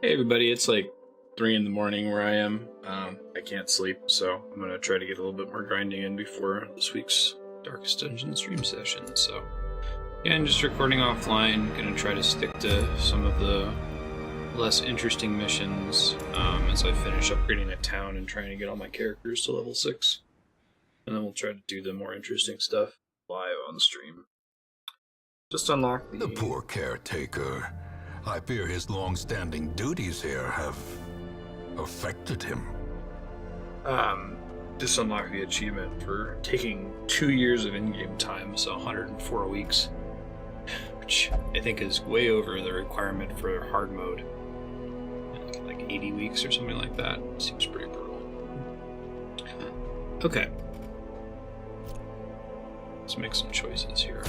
Hey everybody, it's like 3 in the morning where I am. I can't sleep, so I'm gonna try to get a little bit more grinding in before this week's Darkest Dungeon stream session. So, yeah, I'm just recording offline. Gonna try to stick to some of the less interesting missions as I finish upgrading the town and trying to get all my characters to level 6. And then we'll try to do the more interesting stuff live on stream. Just unlock The poor caretaker. I fear his long-standing duties here have affected him. Just unlock the achievement for taking 2 years of in-game time, so 104 weeks, which I think is way over the requirement for hard mode. Like 80 weeks or something like that. Seems pretty brutal. Okay. Let's make some choices here.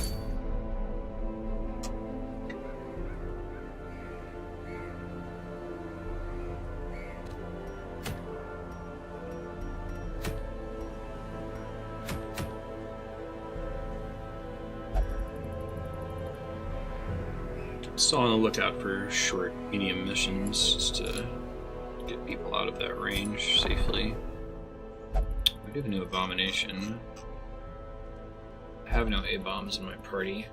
Still on the lookout for short, medium missions just to get people out of that range safely. We do have a new abomination. I have no A-bombs in my party.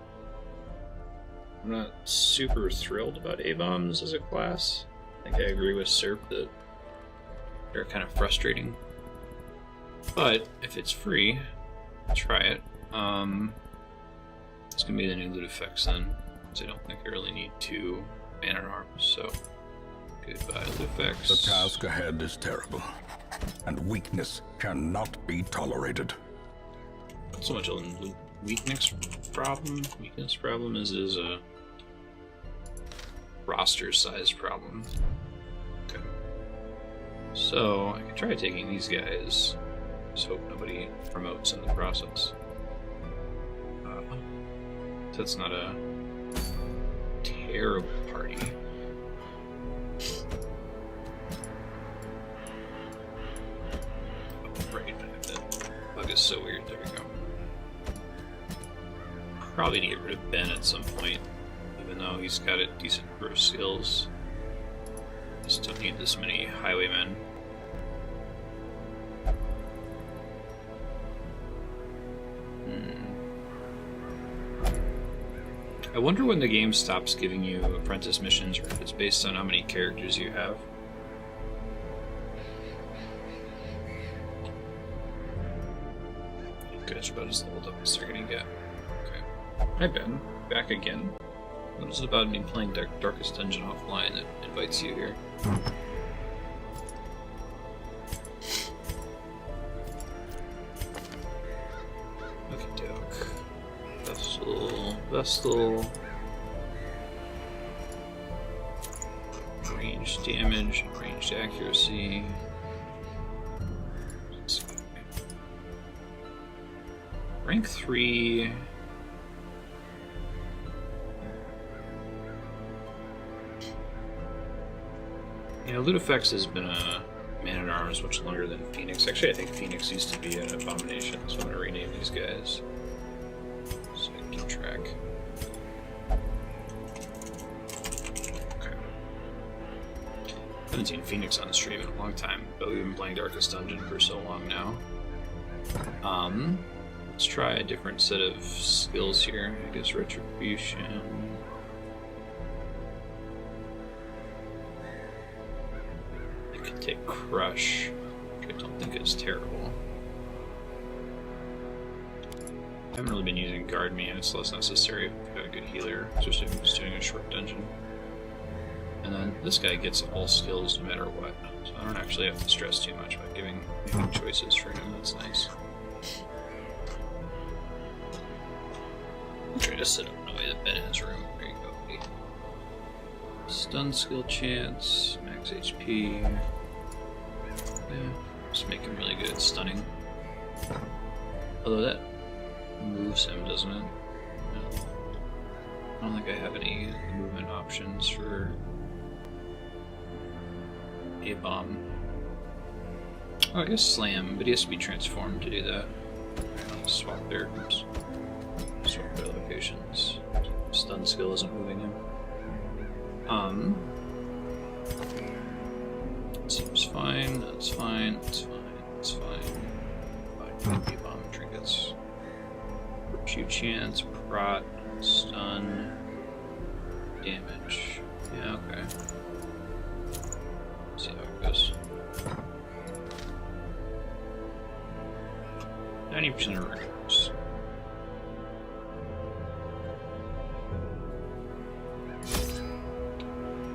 I'm not super thrilled about A-bombs as a class. I think I agree with Serp that they're kind of frustrating. But if it's free, try it. It's gonna be the new loot effects then. I don't think I really need 2 man-at-arms, so goodbye loot effects. The task ahead is terrible, and weakness cannot be tolerated. Not so much a weakness problem. Weakness problem is a roster size problem. Okay. So I can try taking these guys. Just hope nobody promotes in the process. That's not a terrible party. Oh, right, that bug is so weird. There we go. Probably need to get rid of Ben at some point, even though he's got a decent number of skills. Just don't need this many highwaymen. I wonder when the game stops giving you apprentice missions, or if it's based on how many characters you have. You guys are about as leveled up as they're gonna get. Okay. Hi Ben, back again. What is it about me playing Darkest Dungeon offline that invites you here? Okay, doke. Vestal. Ranged damage, ranged accuracy. Rank 3. You know, Loot Effects has been a man-at-arms much longer than Phoenix. Actually, I think Phoenix used to be an abomination, so I'm going to rename these guys so I can keep track. Okay. Haven't seen Phoenix on the stream in a long time, but we've been playing Darkest Dungeon for so long now. Let's try a different set of skills here. I guess Retribution. I could take Crush, which I don't think is terrible. I haven't really been using Guard Me, and it's less necessary if I've got a good healer, especially if I'm just doing a short dungeon. And then this guy gets all skills no matter what, so I don't actually have to stress too much about making choices for him. That's nice. I'm trying to set up in a way that Ben in his room. There you go, buddy. Stun skill chance, max HP. Yeah, just make him really good at stunning. Although that moves him, doesn't it? No. I don't think I have any movement options for A-bomb. Oh, I guess Slam, but he has to be transformed to do that. Swap their locations. Stun skill isn't moving him. Seems fine. That's fine. That's fine. That's fine. Bomb trinkets. Shoot chance, prot, stun, damage. Yeah, okay. See how it goes. 90% of rooms.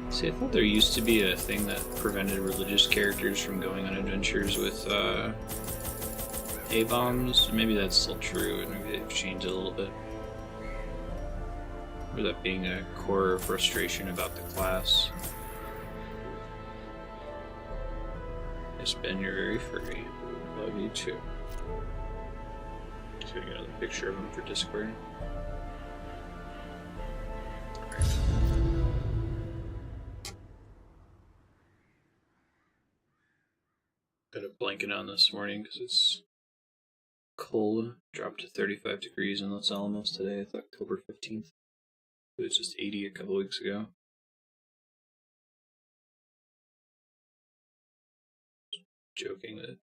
See, I thought there used to be a thing that prevented religious characters from going on adventures with A-bombs. Maybe that's still true, and maybe they've changed it a little bit. Or that being a core frustration about the class. Yes, Ben, you're very furry. Love you too. So we got another picture of him for Discord. Got a blanket on this morning because it's cold. Dropped to 35 degrees in Los Alamos today. It's October 15th. It was just 80 a couple weeks ago. Joking that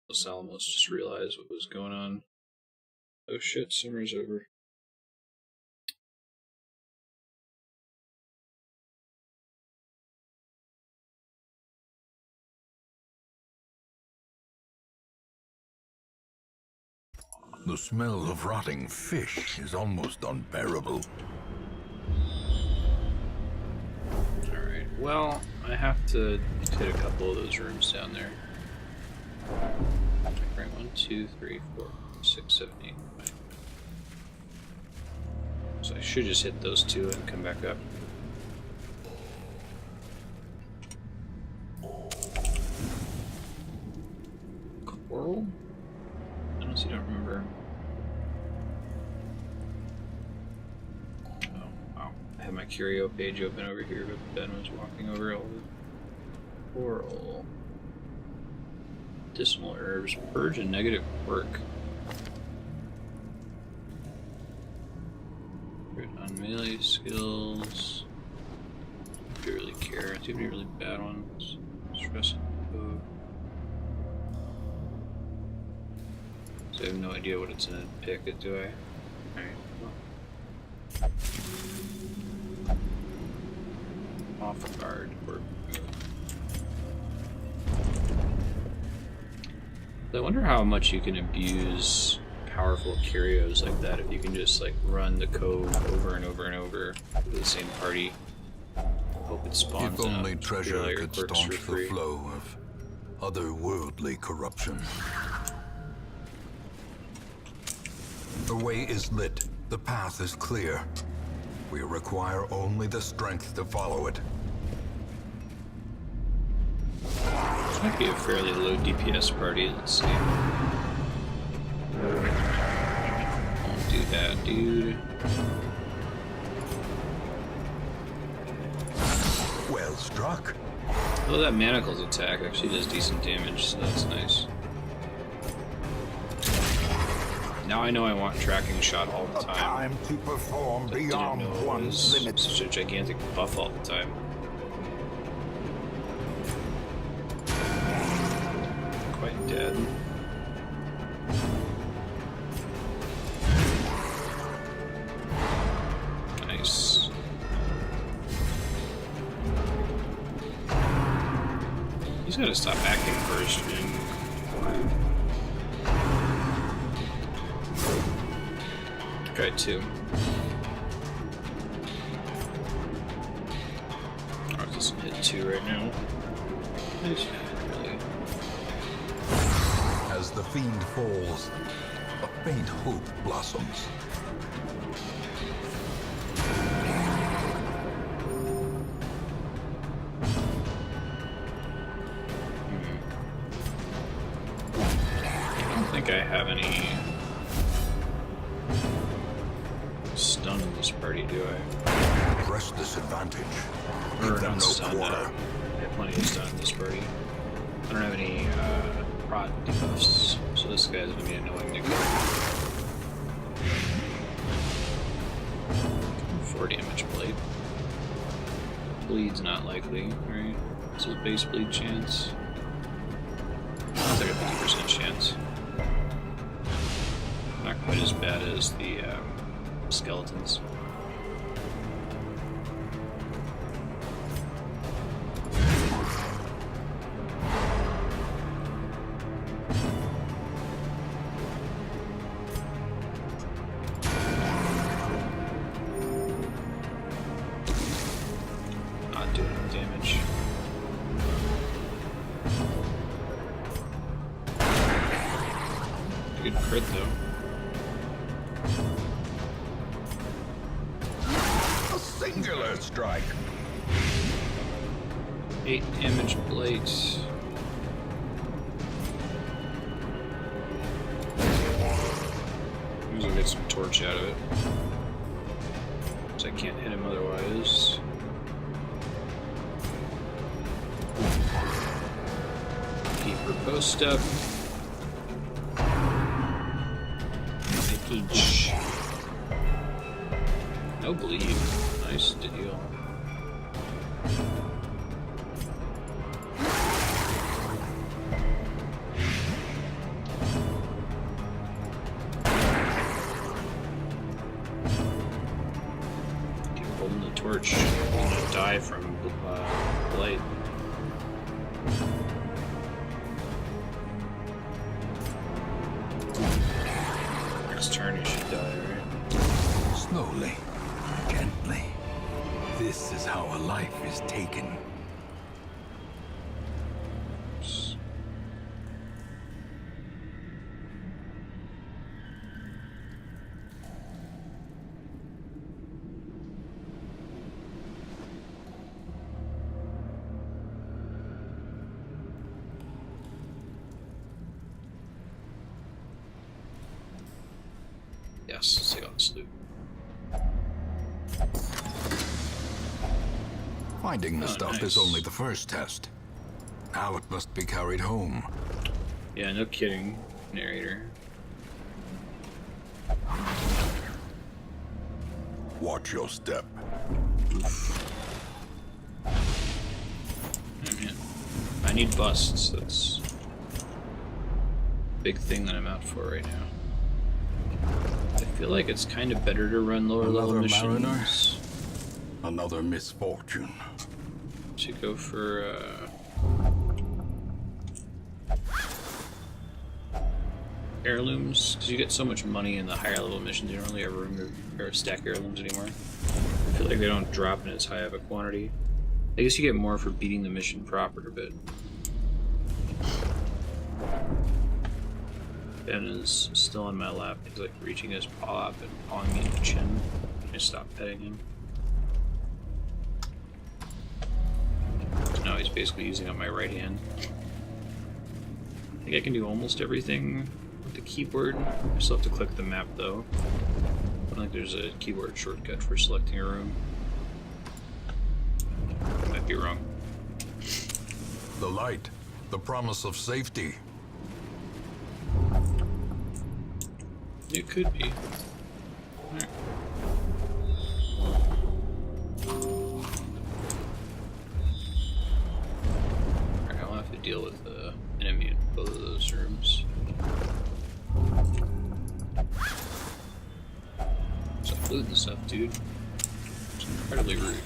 Los Alamos just realized what was going on. Oh shit, summer's over. The smell of rotting fish is almost unbearable. Alright, well, I have to hit a couple of those rooms down there. Right, 1, 2, 3, 4, 6, 7, 8, 9. So I should just hit those two and come back up. Coral? I honestly don't remember. Oh, wow. I have my curio page open over here, but Ben was walking over all the coral. Medicinal herbs, purge and negative quirk. Good on melee skills. I don't really care. Do you have any really bad ones? Stress and code. So I have no idea what it's gonna pick it, do I? Alright. Well. Off guard or I wonder how much you can abuse powerful curios like that if you can just like run the code over and over and over with the same party. Hope it spawns. If only treasure could staunch the flow of otherworldly corruption. The way is lit. The path is clear. We require only the strength to follow it. This might be a fairly low DPS party. Let's see. Don't do that, dude. Well struck. Oh, that manacles attack actually does decent damage, so that's nice. Now I know I want tracking shot all the time. Time to perform beyond one's limits. Such a gigantic buff all the time. Quite dead. Nice. He's gotta stop acting first, man. Try two. I just hit two right now. Nice. Really. As the fiend falls, a faint hope blossoms. I don't think I have any stun in this party, do I? Press this advantage. Or Give them not no stun, quarter. I have plenty of stun in this party. I don't have any prot debuffs, so this guy's gonna be annoying to kill. 4 damage blade. Bleed's not likely, right? So the base bleed chance. It's like a 50% chance. Not quite as bad as the skeletons. Not doing any damage. Good crit though. A singular strike. 8 damage blades. Maybe we'll get some torch out of it. Because I can't hit him otherwise. Deeper post up. Package. No bleed. Nice deal. Keep holding the torch. I'm gonna die from blight. Next turn you should die, right? Slowly, gently. This is how a life is taken. Yes, let's take out this loot. Finding the Oh, stuff nice. is only the first test. Now it must be carried home. Yeah, no kidding, narrator. Watch your step. Oh, man. I need busts, that's a big thing that I'm out for right now. I feel like it's kind of better to run lower level Another missions. mariner? Another misfortune. To go for heirlooms, because you get so much money in the higher level missions, you don't really have room to stack heirlooms anymore. I feel like they don't drop in as high of a quantity. I guess you get more for beating the mission proper, but Ben is still on my lap. He's like reaching his paw up and pawing me in the chin. I stop petting him. Now he's basically using up my right hand. I think I can do almost everything with the keyboard. I still have to click the map though. I don't think there's a keyboard shortcut for selecting a room. I might be wrong. The light, the promise of safety. It could be. Alright. Alright, I'll have to deal with the enemy in both of those rooms. Stop looting stuff, dude. It's incredibly rude.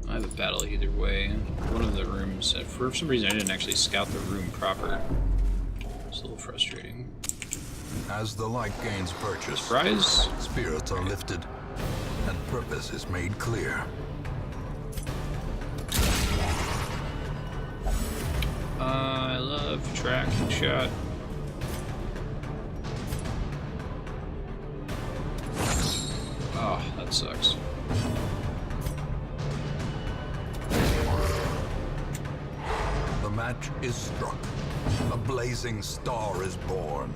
I have a battle either way. One of the rooms, for some reason I didn't actually scout the room proper. It's a little frustrating. As the light gains purchase, Surprise! spirits are lifted, and purpose is made clear. I love track and shot. Oh, that sucks. The match is struck. A blazing star is born.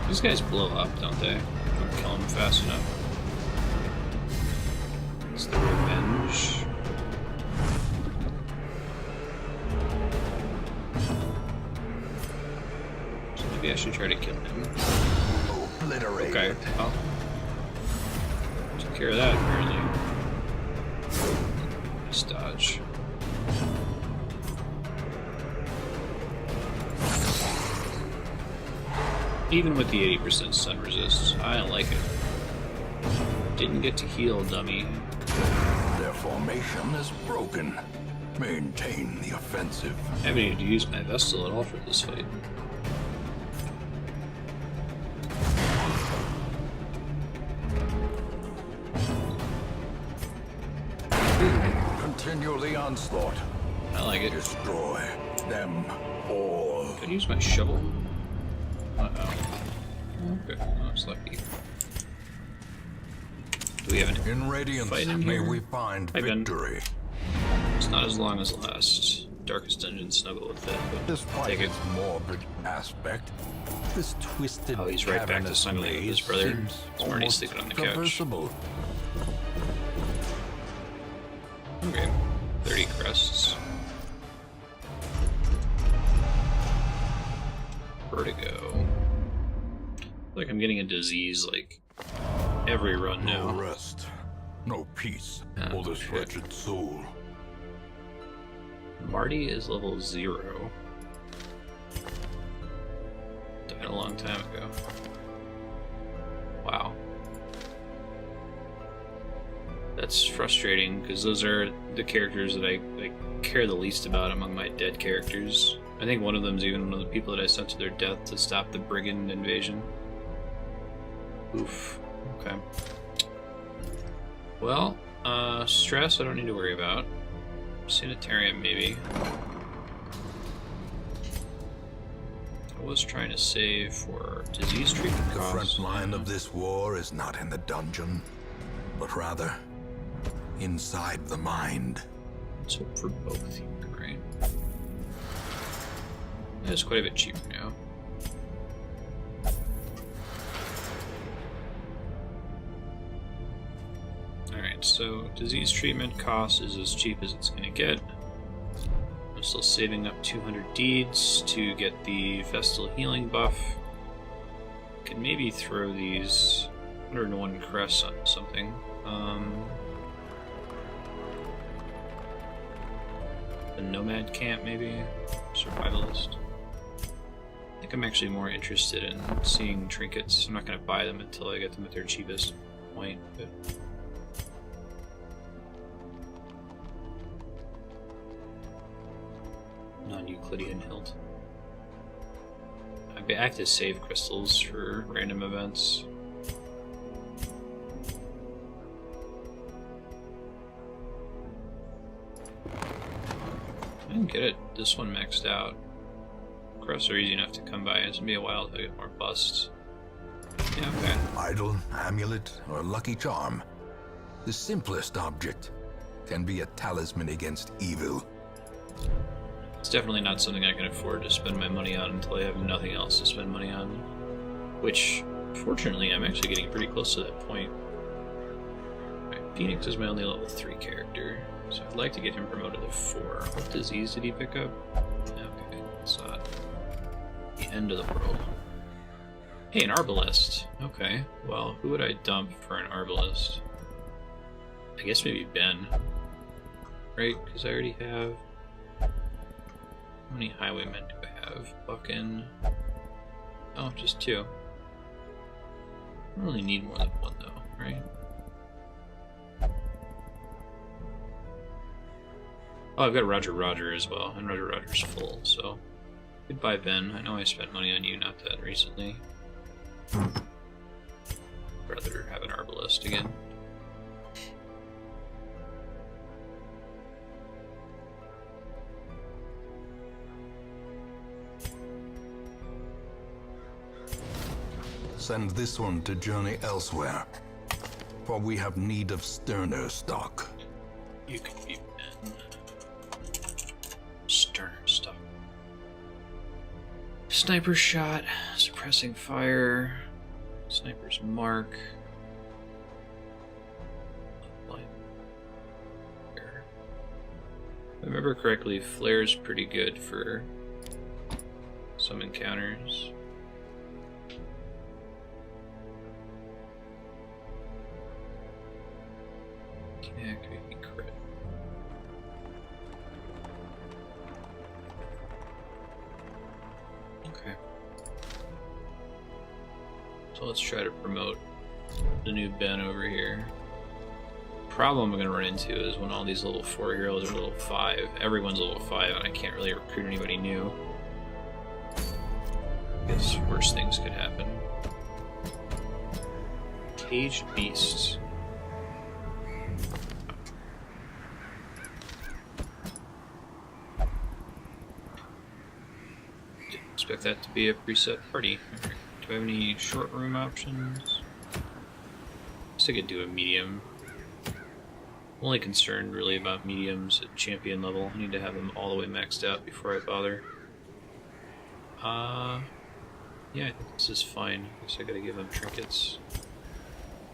These guys blow up, don't they? Don't kill them fast enough. It's the revenge. Maybe I should try to kill him. Obliterate. Okay, well. Took care of that, apparently. Nice dodge. Even with the 80% stun resist, I don't like it. Didn't get to heal, dummy. Their formation is broken. Maintain the offensive. I haven't needed to use my Vestal at all for this fight. Continue the onslaught. I like it. Destroy them all. Could I use my shovel? Uh-oh. Okay, I was lucky. Do we have an In Radiance, fight in may here? we find Hi, Ben. victory. It's not as long as last. Darkest Dungeon snuggle with it, but Despite take it. its morbid aspect, this twisted Oh, he's right back to cavernous snuggling with his maze brother. seems He's already almost sleeping on the couch. traversable. Okay, 30 crests. Vertigo. I feel like I'm getting a disease like every run No now. rest, no peace Oh, for this shit. wretched soul. Marty is level 0. Died a long time ago. Wow. That's frustrating, because those are the characters that I care the least about among my dead characters. I think one of them is even one of the people that I sent to their death to stop the brigand invasion. Oof. Okay. Well, stress I don't need to worry about. Sanitarium, maybe. I was trying to save for disease treatment The costs. front line of this war is not in the dungeon, but rather inside the mind. Let's hope for both here, right? It's quite a bit cheaper now. Alright, so disease treatment cost is as cheap as it's gonna get. I'm still saving up 200 deeds to get the Vestal healing buff. Can maybe throw these 101 crests on something. The Nomad Camp, maybe? Survivalist. I think I'm actually more interested in seeing trinkets. I'm not going to buy them until I get them at their cheapest point, but... Non-Euclidean hilt. I have to save crystals for random events. I didn't get it. This one maxed out. Crests are easy enough to come by. It's gonna be a while to get more busts. Yeah, okay. Idol, amulet, or lucky charm. The simplest object can be a talisman against evil. It's definitely not something I can afford to spend my money on until I have nothing else to spend money on. Which, fortunately, I'm actually getting pretty close to that point. Right, Phoenix is my only level 3 character, so I'd like to get him promoted to 4. What disease did he pick up? Okay, it's not the end of the world. Hey, an Arbalest. Okay, well, who would I dump for an Arbalest? I guess maybe Ben. Right, because I already have... How many highwaymen do I have? Buckin. Oh, just 2. I don't really need more than 1 though, right? Oh, I've got Roger as well, and Roger's full, so... Goodbye, Ben. I know I spent money on you not that recently. Rather have an Arbalest again. Send this one to journey elsewhere, for we have need of sterner stock. You can be Ben. Stern stuff. Sniper shot, suppressing fire, sniper's mark. Flare. If I remember correctly, flare's pretty good for some encounters. Yeah, it could be crit. Okay. So let's try to promote the new Ben over here. Problem I'm going to run into is when all these level 4 heroes are level 5, everyone's level 5, and I can't really recruit anybody new. I guess worse things could happen. Caged Beasts. Didn't expect that to be a preset party. Right. Do I have any short room options? I guess I could do a medium. I'm only concerned really about mediums at champion level. I need to have them all the way maxed out before I bother. Yeah, I think this is fine. I guess I gotta give them trinkets.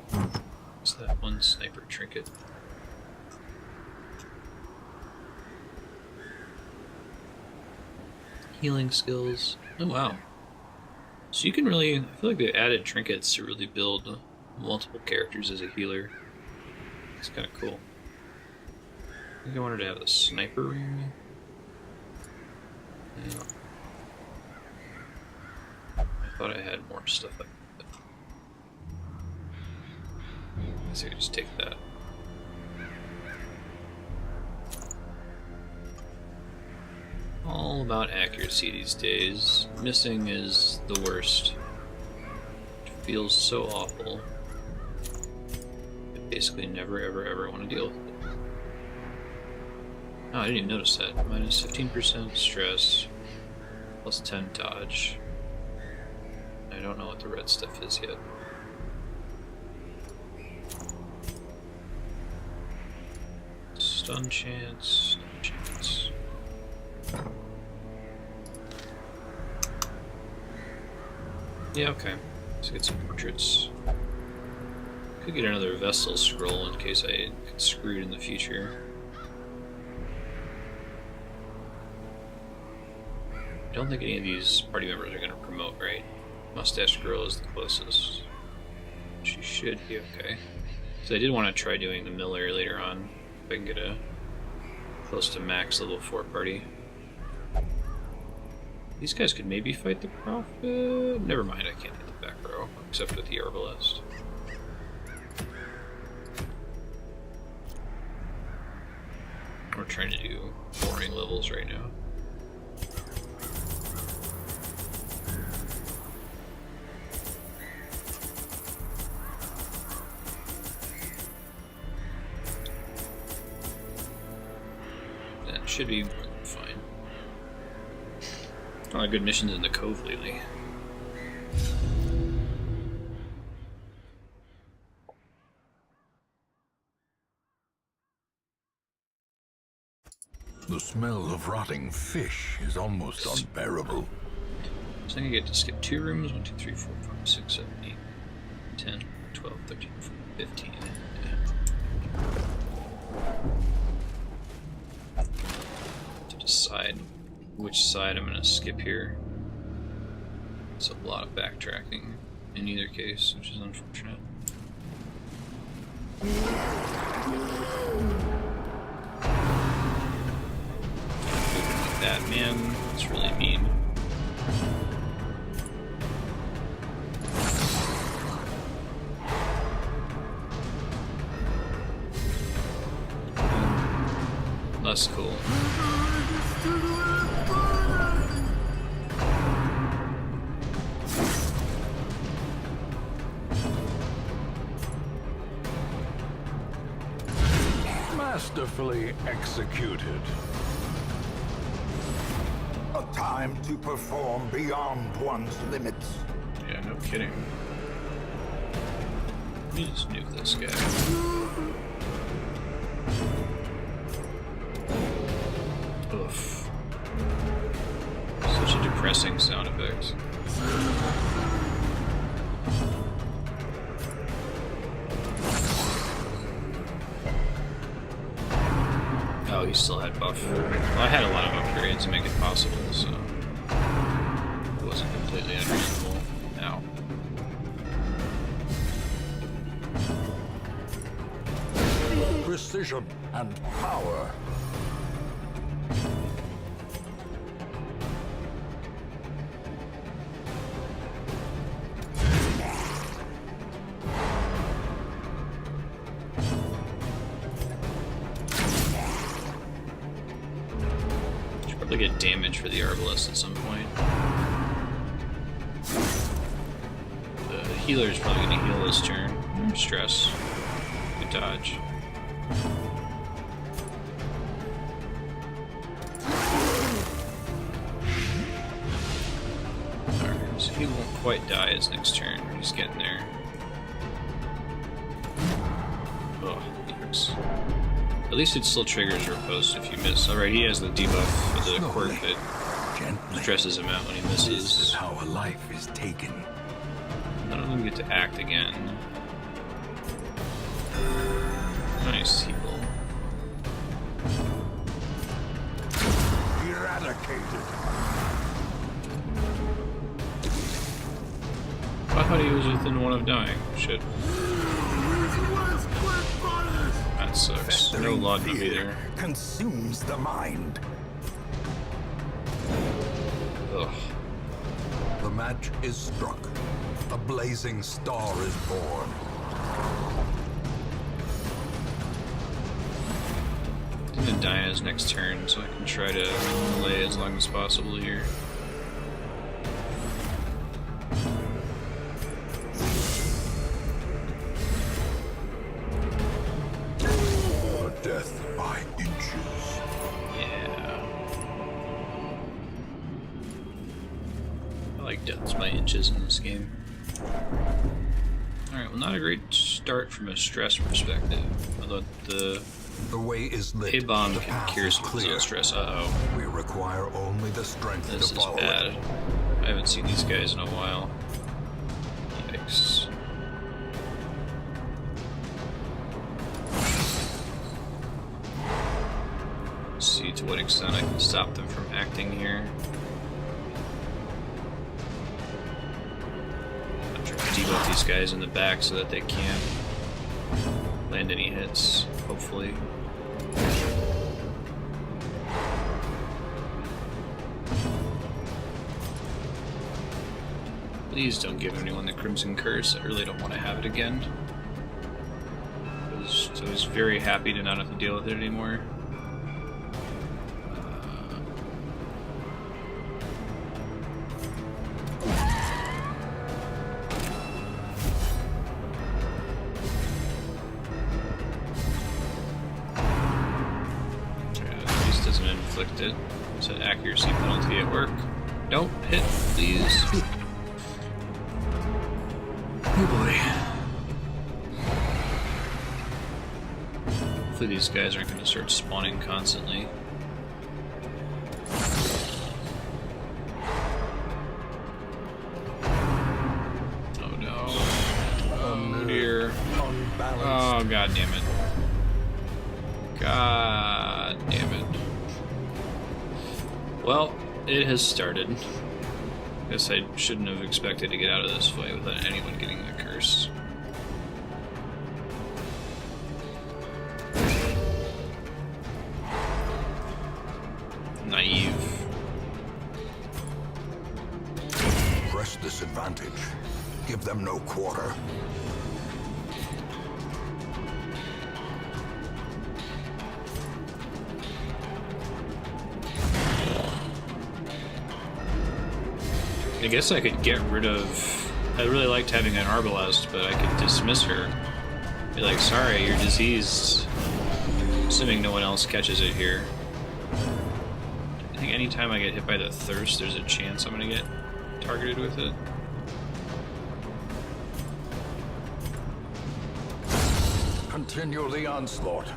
What's that one sniper trinket? Healing skills. Oh wow. So you can really, I feel like they added trinkets to really build multiple characters as a healer. It's kind of cool. I think I wanted to have the sniper ring. Yeah. I thought I had more stuff like that. I guess I could just take that. All about accuracy these days. Missing is the worst. It feels so awful. I basically never ever want to deal with it. Oh, I didn't even notice that. Minus 15% stress, plus 10 dodge. I don't know what the red stuff is yet. Stun chance, stun chance. Yeah, okay. Let's get some portraits. Could get another Vestal scroll in case I get screwed in the future. I don't think any of these party members are going to promote, right? Mustache Girl is the closest. She should be okay. So I did want to try doing the Miller later on, if I can get a close to max level 4 party. These guys could maybe fight the Prophet. Never mind, I can't hit the back row, except with the Herbalist. We're trying to do boring levels right now. That should be fine. A lot of good missions in the Cove lately. The smell of rotting fish is almost unbearable. So I can get to skip 2 rooms. 1, 2, 3, 4, 5, 6, 7, 8, 10, 12, 13, 14, 15. To decide which side I'm going to skip here. It's a lot of backtracking in either case, which is unfortunate. Like that, man. It's really mean. Less cool. Masterfully executed. A time to perform beyond one's limits. Yeah, no kidding. Let me just nuke this guy. Oof. Such a depressing sound effect. Oh, he still had buff. Well, I had a lot of upgrades to make it possible, so it wasn't completely unreasonable. Ow. precision and power. Should probably get damage for the Arbalest at some point. The healer's probably going to heal this turn. Stress. Good dodge. Alright, so he won't quite die his next turn. He's getting there. Oh, hurts. At least it still triggers riposte if you miss. Alright, he has the debuff for the quirk that Gently. stresses him out when he This is misses. how a life is taken. None of them get to act again. Nice heal. Eradicated. I thought he was within one of dying. Shit. That sucks. No Festering laudanum fear either. consumes the mind. Ugh. The match is struck. A blazing star is born. I'm gonna die on his next turn, so I can try to delay as long as possible here. A death by inches. Yeah. I like deaths by inches in this game. Alright, well, not a great start from a stress perspective. Although the The way is lit. A-bomb The can path cure is some clear. zone stress. Uh-oh. We require only the strength This to is follow bad. it. I haven't seen these guys in a while. Yikes. Let's see to what extent I can stop them from acting here. I'm trying to debuff these guys in the back so that they can't land any hits, hopefully. Please don't give anyone the Crimson Curse. I really don't want to have it again. So I was very happy to not have to deal with it anymore. At least doesn't inflict it. It's an accuracy penalty at work. Don't hit, please. Oh boy. Hopefully these guys aren't going to start spawning constantly. Oh no. Oh dear. Oh god damn it. God damn it. Well, it has started. Guess I shouldn't have expected to get out of this fight without anyone getting the curse. Naive. Press this advantage. Give them no quarter. I guess I could get rid of... I really liked having an Arbalest, but I could dismiss her. Be like, sorry, you're diseased. Assuming no one else catches it here. I think anytime I get hit by the Thirst, there's a chance I'm gonna get targeted with it. Continue the onslaught.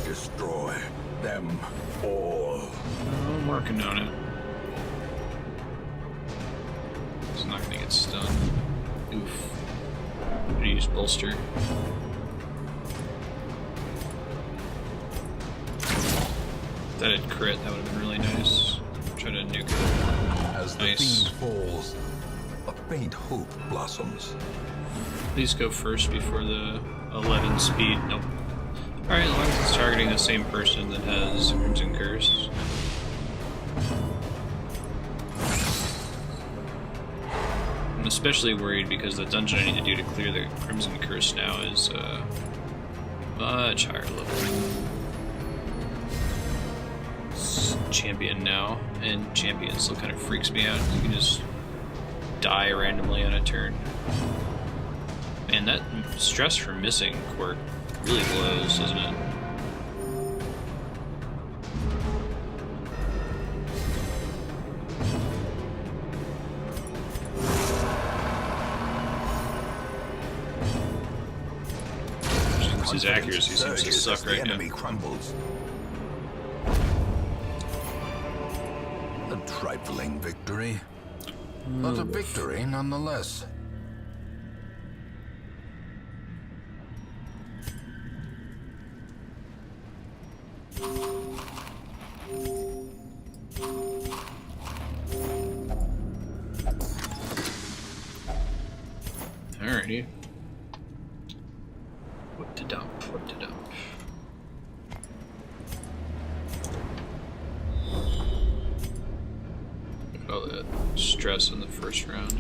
Destroy them all. I'm working on it. It's not gonna get stunned. Oof. I'm gonna use bolster. If that had crit, that would have been really nice. Try to nuke it. As the Nice. fiend falls, a faint hope blossoms. Please go first before the 11 speed. Nope. Alright, as long as it's targeting the same person that has Crimson Curse. I'm especially worried because the dungeon I need to do to clear the Crimson Curse now is much higher level. It's champion now, and champion still kind of freaks me out. You can just die randomly on a turn. Man, that stress for missing quirk really blows, doesn't it? His accuracy seems to suck right now. Enemy crumbles. A trifling victory, but a victory nonetheless. Alrighty. What to dump? What to dump? Look at all that stress in the first round.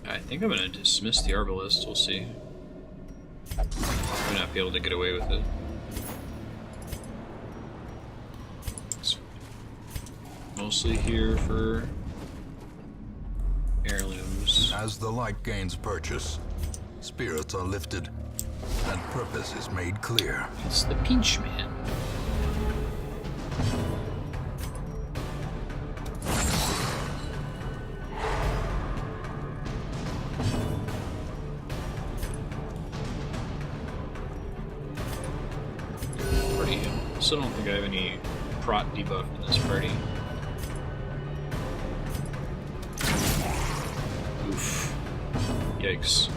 I think I'm gonna dismiss the Arbalist. We'll see. I'm not be able to get away with it. It's mostly here for heirlooms. As the light gains purchase, spirits are lifted, and purpose is made clear. It's the Pinch Man. Still don't think I have any prot debuff in this party. Oof. Yikes.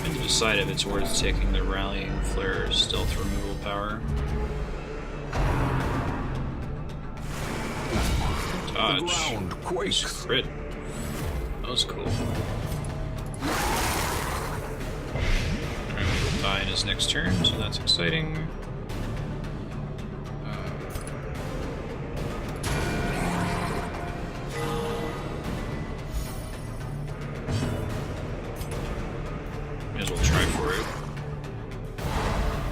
And to decide if it's worth taking the Rallying Flare stealth removal power. Dodge. The ground quakes. Crit. That was cool. Alright, we'll die in his next turn, so that's exciting. May as well try for it.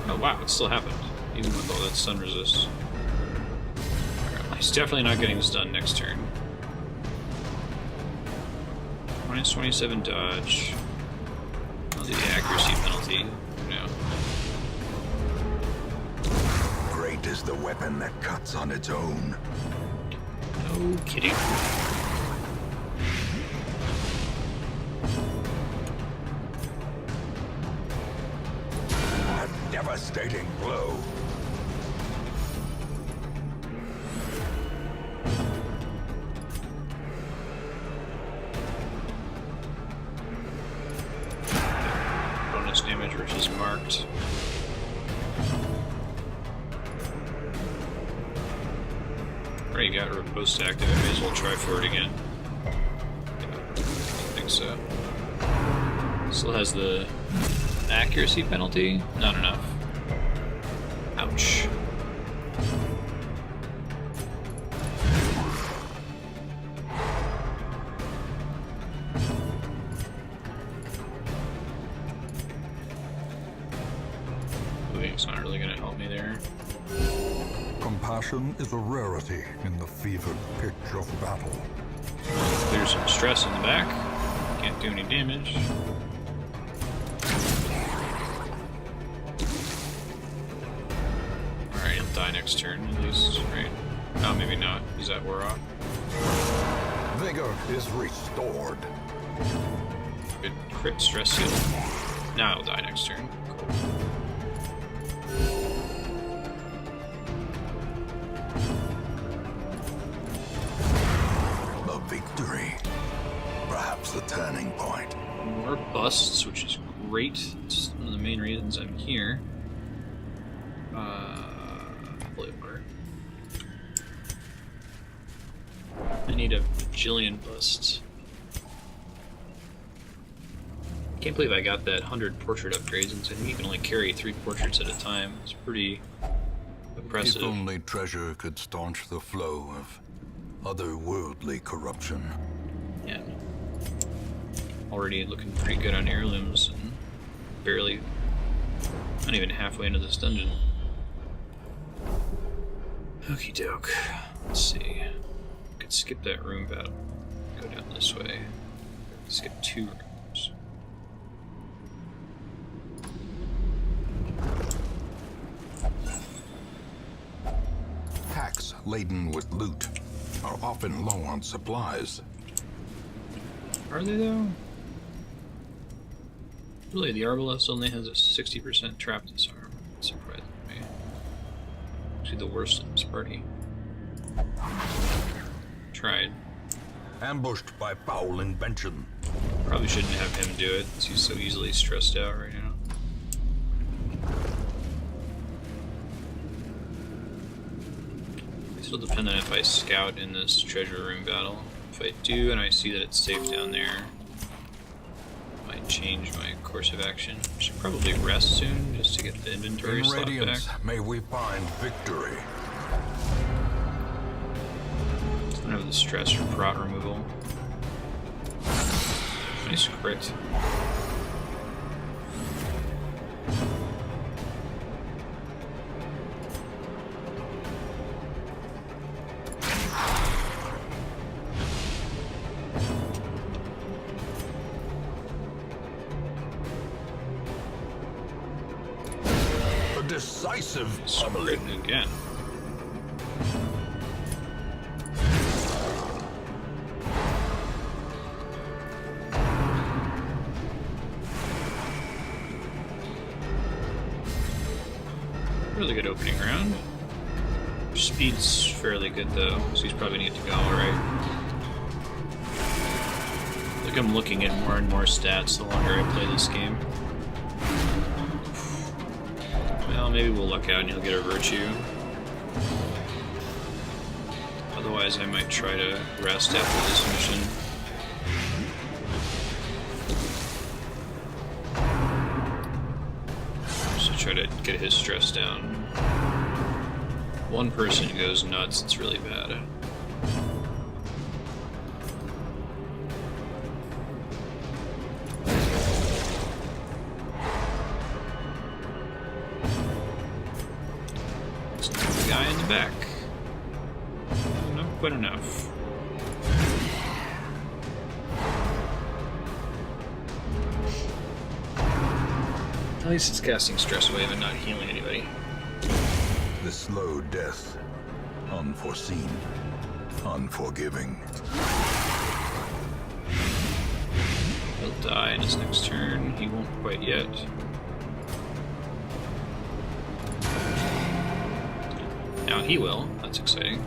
Oh wow, it still happened, even with all that stun resist. Alright, he's definitely not getting stun next turn. Minus 27 dodge. I'll do the accuracy penalty. No. Great is the weapon that cuts on its own. No kidding. A devastating blow. Damage which is marked. Alright, you got Riposte active. I may as well try for it again. Yeah, I think so. Still has the accuracy penalty. Not enough. Ouch. It's not really going to help me there. Compassion is a rarity in the fevered pitch of battle. There's some stress in the back. Can't do any damage. Alright, he'll die next turn at least, right? Oh, maybe not. Is that Warrock? Vigor is restored. Good crit stress seal. Now he'll die next turn. Cool. Victory. Perhaps the turning point. More busts, which is great. It's one of the main reasons I'm here. Blade water. I need a bajillion busts. Can't believe I got that 100 portrait upgrades, and I think you can only carry 3 portraits at a time. It's pretty impressive. If only treasure could staunch the flow of otherworldly corruption. Yeah. Already looking pretty good on heirlooms, and barely, not even halfway into this dungeon. Okie doke. Let's see. Could skip that room battle. Go down this way. Skip 2 rooms. Packs laden with loot are often low on supplies. Are they though? Really, the Arbalest only has a 60% trap disarm. That surprises me. Actually, the worst in this party. Tried. Ambushed by foul invention. Probably shouldn't have him do it, since he's so easily stressed out right now. This will depend on if I scout in this treasure room battle. If I do and I see that it's safe down there, I might change my course of action. I should probably rest soon just to get the inventory In slot Radiance, back. may we find victory. I don't have the stress from prot removal. Nice crit. A decisive Crit summoning. again. Really good opening round. Speed's fairly good though, so he's probably gonna get to go alright. Like I'm looking at more and more stats the longer I play this game. Well, maybe we'll luck out and he'll get a virtue. Otherwise I might try to rest after this mission. Try to get his stress down. One person goes nuts, it's really bad. There's the guy in the back. Not quite enough. At least it's casting Stress Wave and not healing anybody. The slow death. Unforeseen. Unforgiving. He'll die in his next turn. He won't quite yet. Now he will. That's exciting.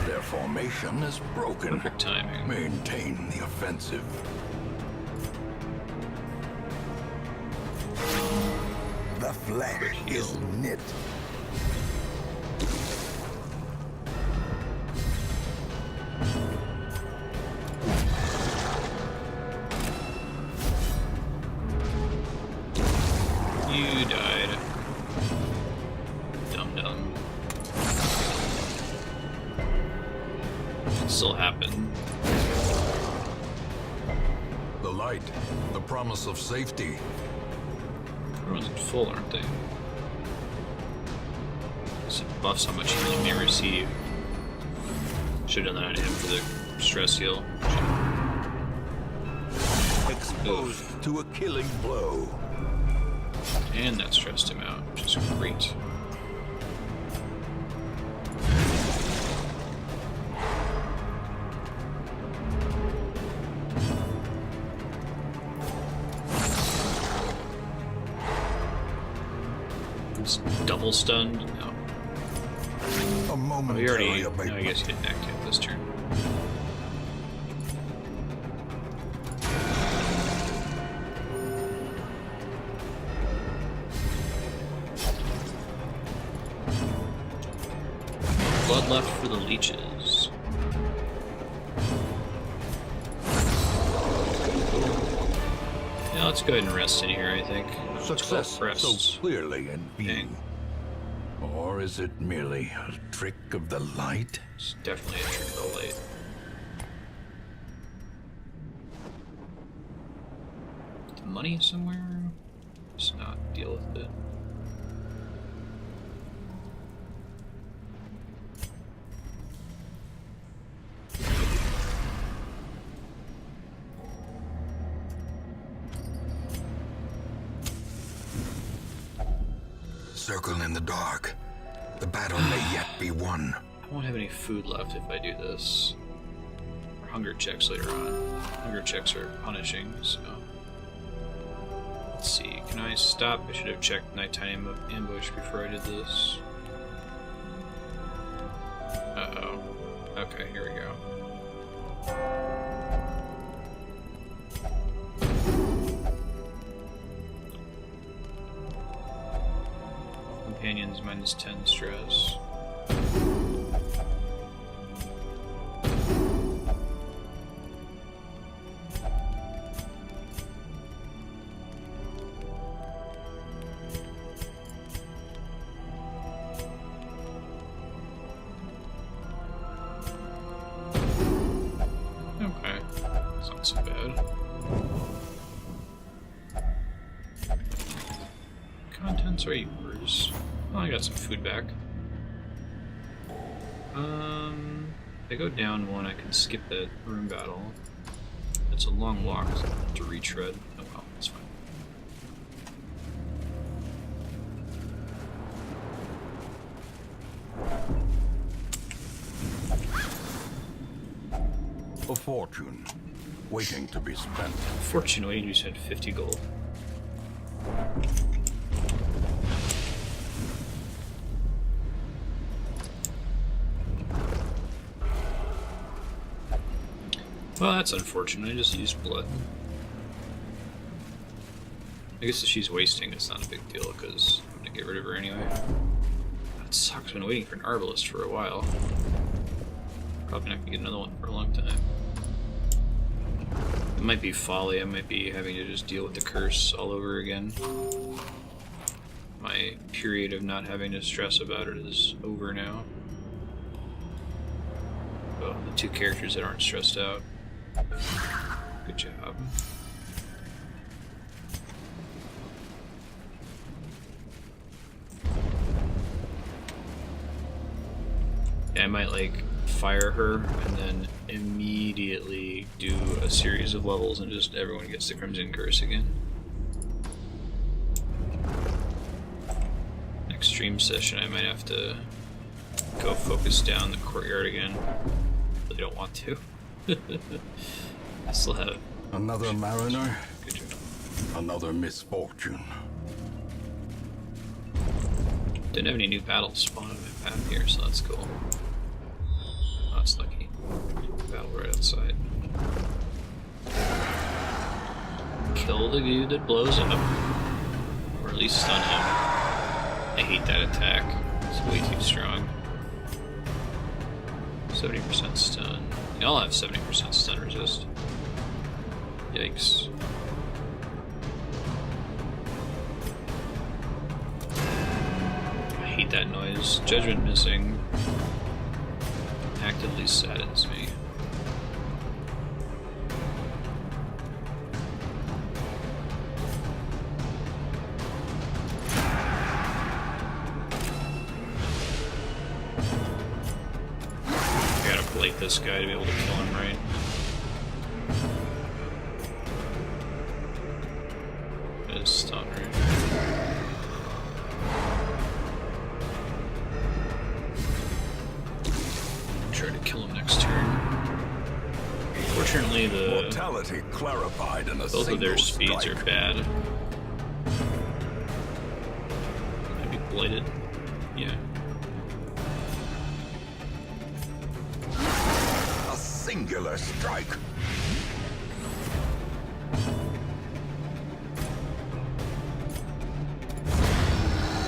Their formation is broken. Perfect timing. Maintain the offensive. The flesh is knit. You died. Dum-dum. It still happened. The light. The promise of safety. Everyone's at full, aren't they? This buffs how much healing may receive. Should have done that on him for the stress heal. Exposed to a killing blow. And that stressed him out, which is great. He's double stunned? No. A Oh, momentary he already. No, I abatement. guess he didn't activate this turn. Blood left for the leeches. let's go ahead and rest in here, I think. Success 12 rests. so clearly in view. Dang. Or is it merely a trick of the light? It's definitely a trick of the light. The money somewhere? Just not deal with it. Circle in the dark. The battle may yet be won. I won't have any food left if I do this. Or hunger checks later on. Hunger checks are punishing, so... Let's see, can I stop? I should have checked nighttime ambush before I did this. Uh-oh. Okay, here we go. Companions minus 10 stress. Okay, that's not so bad. Contents or yours? Well, I got some food back. If I go down one, I can skip that room battle. It's a long walk to retread. Oh well, that's fine. A fortune waiting to be spent. Fortune waiting to spend 50 gold. Well, that's unfortunate. I just used blood. I guess if she's wasting, it's not a big deal, because I'm going to get rid of her anyway. That sucks. I've been waiting for an Arbalist for a while. Probably not going to get another one for a long time. It might be folly. I might be having to just deal with the curse all over again. My period of not having to stress about it is over now. Well, the two characters that aren't stressed out. Good job. Yeah, I might like fire her and then immediately do a series of levels and just everyone gets the Crimson Curse again. Next stream session I might have to go focus down the courtyard again. Really don't want to. I still have Another mariner, good job. another misfortune. Didn't have any new battles spawn on my path here, so that's cool. Oh, that's lucky. Battle right outside. Kill the dude that blows up. Or at least stun him. I hate that attack. It's way too strong. 70% stun. They all have 70% stun resist. Yikes. I hate that noise. Judgment missing actively saddens me. Blade this guy to be able to kill him, right? It is stun, right? Try to kill him next turn. Fortunately, the Mortality clarified in a both of their single speeds strike. are bad. Maybe bladed. Yeah. Singular strike.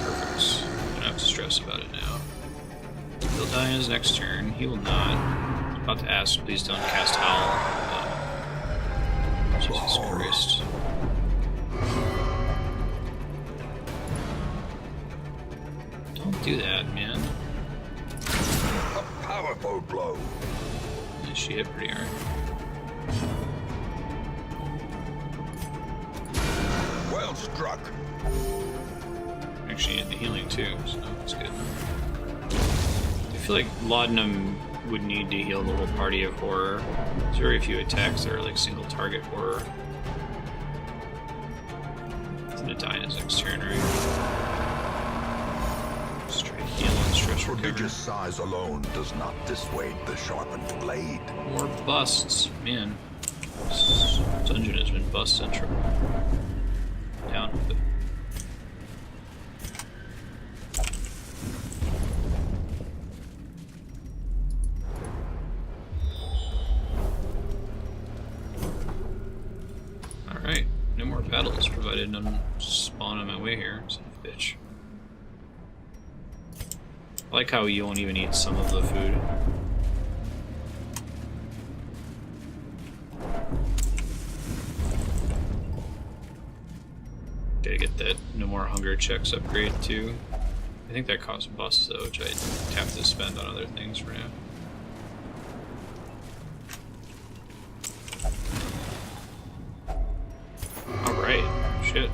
Perfect. Don't have to stress about it now. He'll die in his next turn. He will not. I was about to ask, please don't cast Howl. Jesus Christ. Do that, man. A powerful blow. Yeah, she hit pretty hard. Well struck. Actually, need the healing too, so that's good. I feel like Laudanum would need to heal the whole party of horror. There's very few attacks that are like single target horror. He's gonna die in his next turn, right? Just try to heal and stress recovery. Prodigious size alone does not dissuade the sharpened blade. More busts, man. This dungeon has been bust central. Down with it. Alright, no more battles provided none spawn on my way here, son of a bitch. I like how you won't even eat some of the food. Gotta get that no more hunger checks upgrade too. I think that costs busts though, which I have to spend on other things for now. Alright, shit.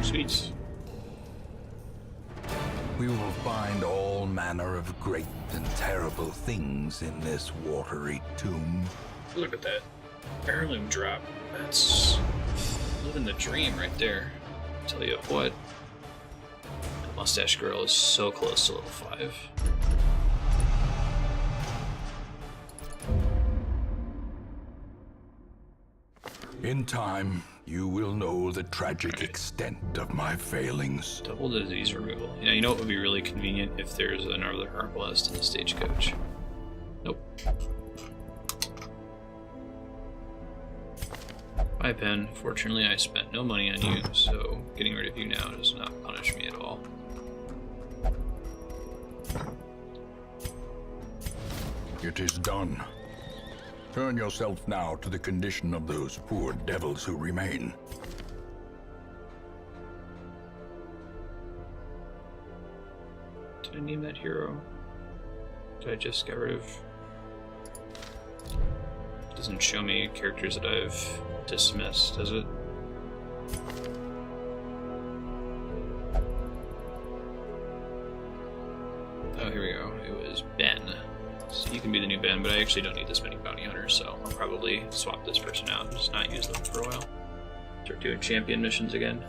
Sweets. We will find all manner of great and terrible things in this watery tomb. Look at that heirloom drop. That's living the dream right there. Tell you what, the mustache girl is so close to level 5. In time, you will know the tragic extent of my failings. Double disease removal. Yeah, you know what would be really convenient if there's another Arbalest in the stagecoach. Nope. Bye, Pen. Fortunately, I spent no money on you, so getting rid of you now does not punish me at all. It is done. Turn yourself now to the condition of those poor devils who remain. Did I name that hero? Did I just get rid of... Doesn't show me characters that I've dismissed, does it? Oh, here we go. It was Ben. So you can be the new Ben, but I actually don't need this many bounty hunters, so I'll probably swap this person out and just not use them for a while. Start doing champion missions again.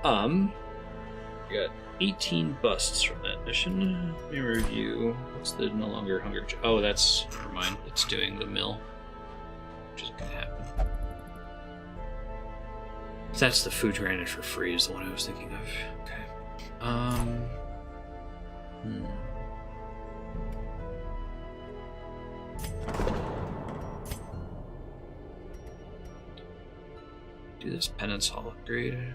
We got 18 busts from that mission. Let me review. What's the no longer hunger? Oh, that's, never mind. It's doing the mill, which isn't gonna happen. That's the food granted for free is the one I was thinking of. Okay. Do this penance hall upgrade.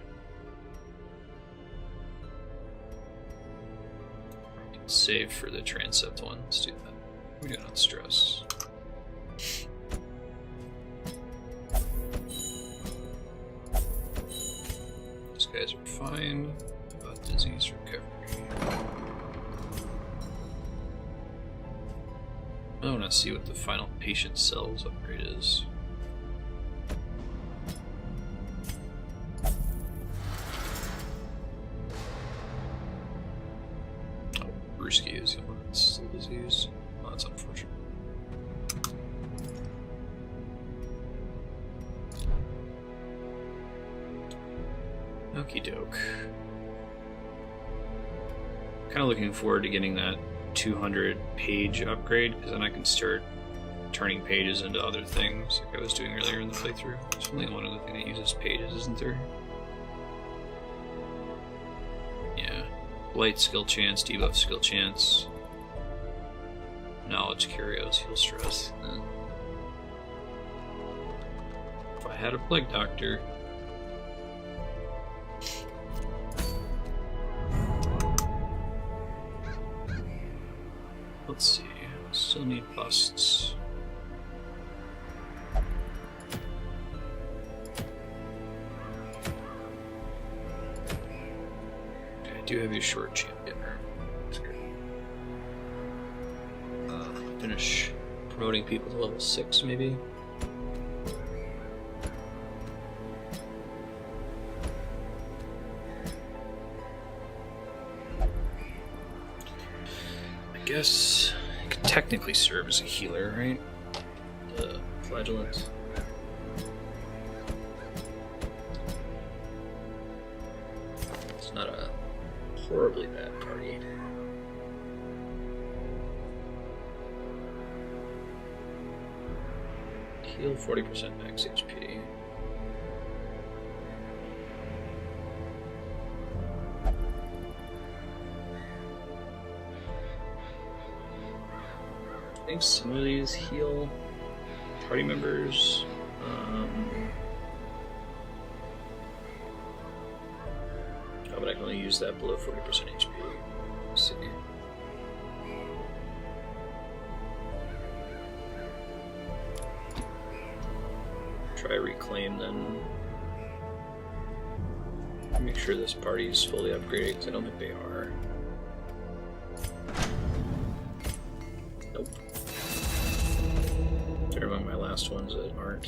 Save for the transept one. Let's do that. We do not stress. These guys are fine. About disease recovery. I want to see what the final patient cells upgrade is. Brewski is the one that's still diseased. Oh, that's unfortunate. Okie doke. Kind of looking forward to getting that 200 page upgrade, because then I can start turning pages into other things like I was doing earlier in the playthrough. There's only one other thing that uses pages, isn't there? Yeah. Blight skill chance, debuff skill chance. Knowledge Curios, heal stress. If I had a plague doctor. Let's see, still need busts. do have a short champion. That's great. Finish promoting people to level 6, maybe. I guess I could technically serve as a healer, right? Flagellant. It's not a horribly bad party. Heal 40% max HP. I think some of these heal party members. Oh, but I can only use that below 40% HP. Let's see. Try reclaim then. Make sure this party is fully upgraded because I don't think they are. Nope. They're among my last ones that aren't.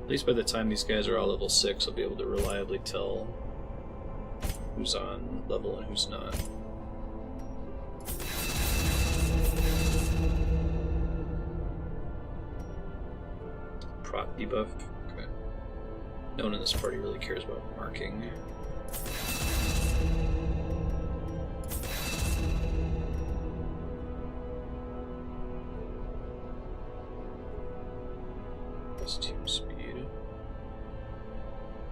At least by the time these guys are all level 6, I'll be able to reliably tell who's on level and who's not. Prot debuff. Okay. No one in this party really cares about marking. Plus 2 speed.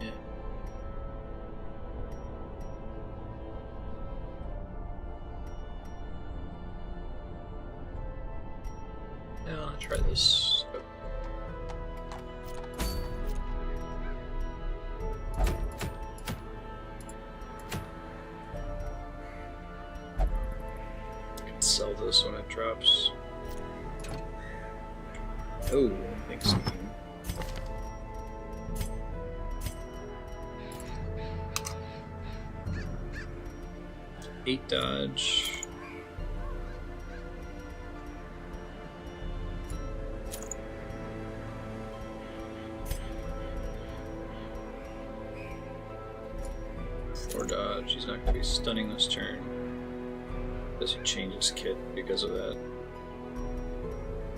Yeah. Yeah, I'll try this. Sell this when it drops. Oh, thanks, team. Eight dodge. Four dodge. He's not going to be stunning this turn. Does he change his kit because of that?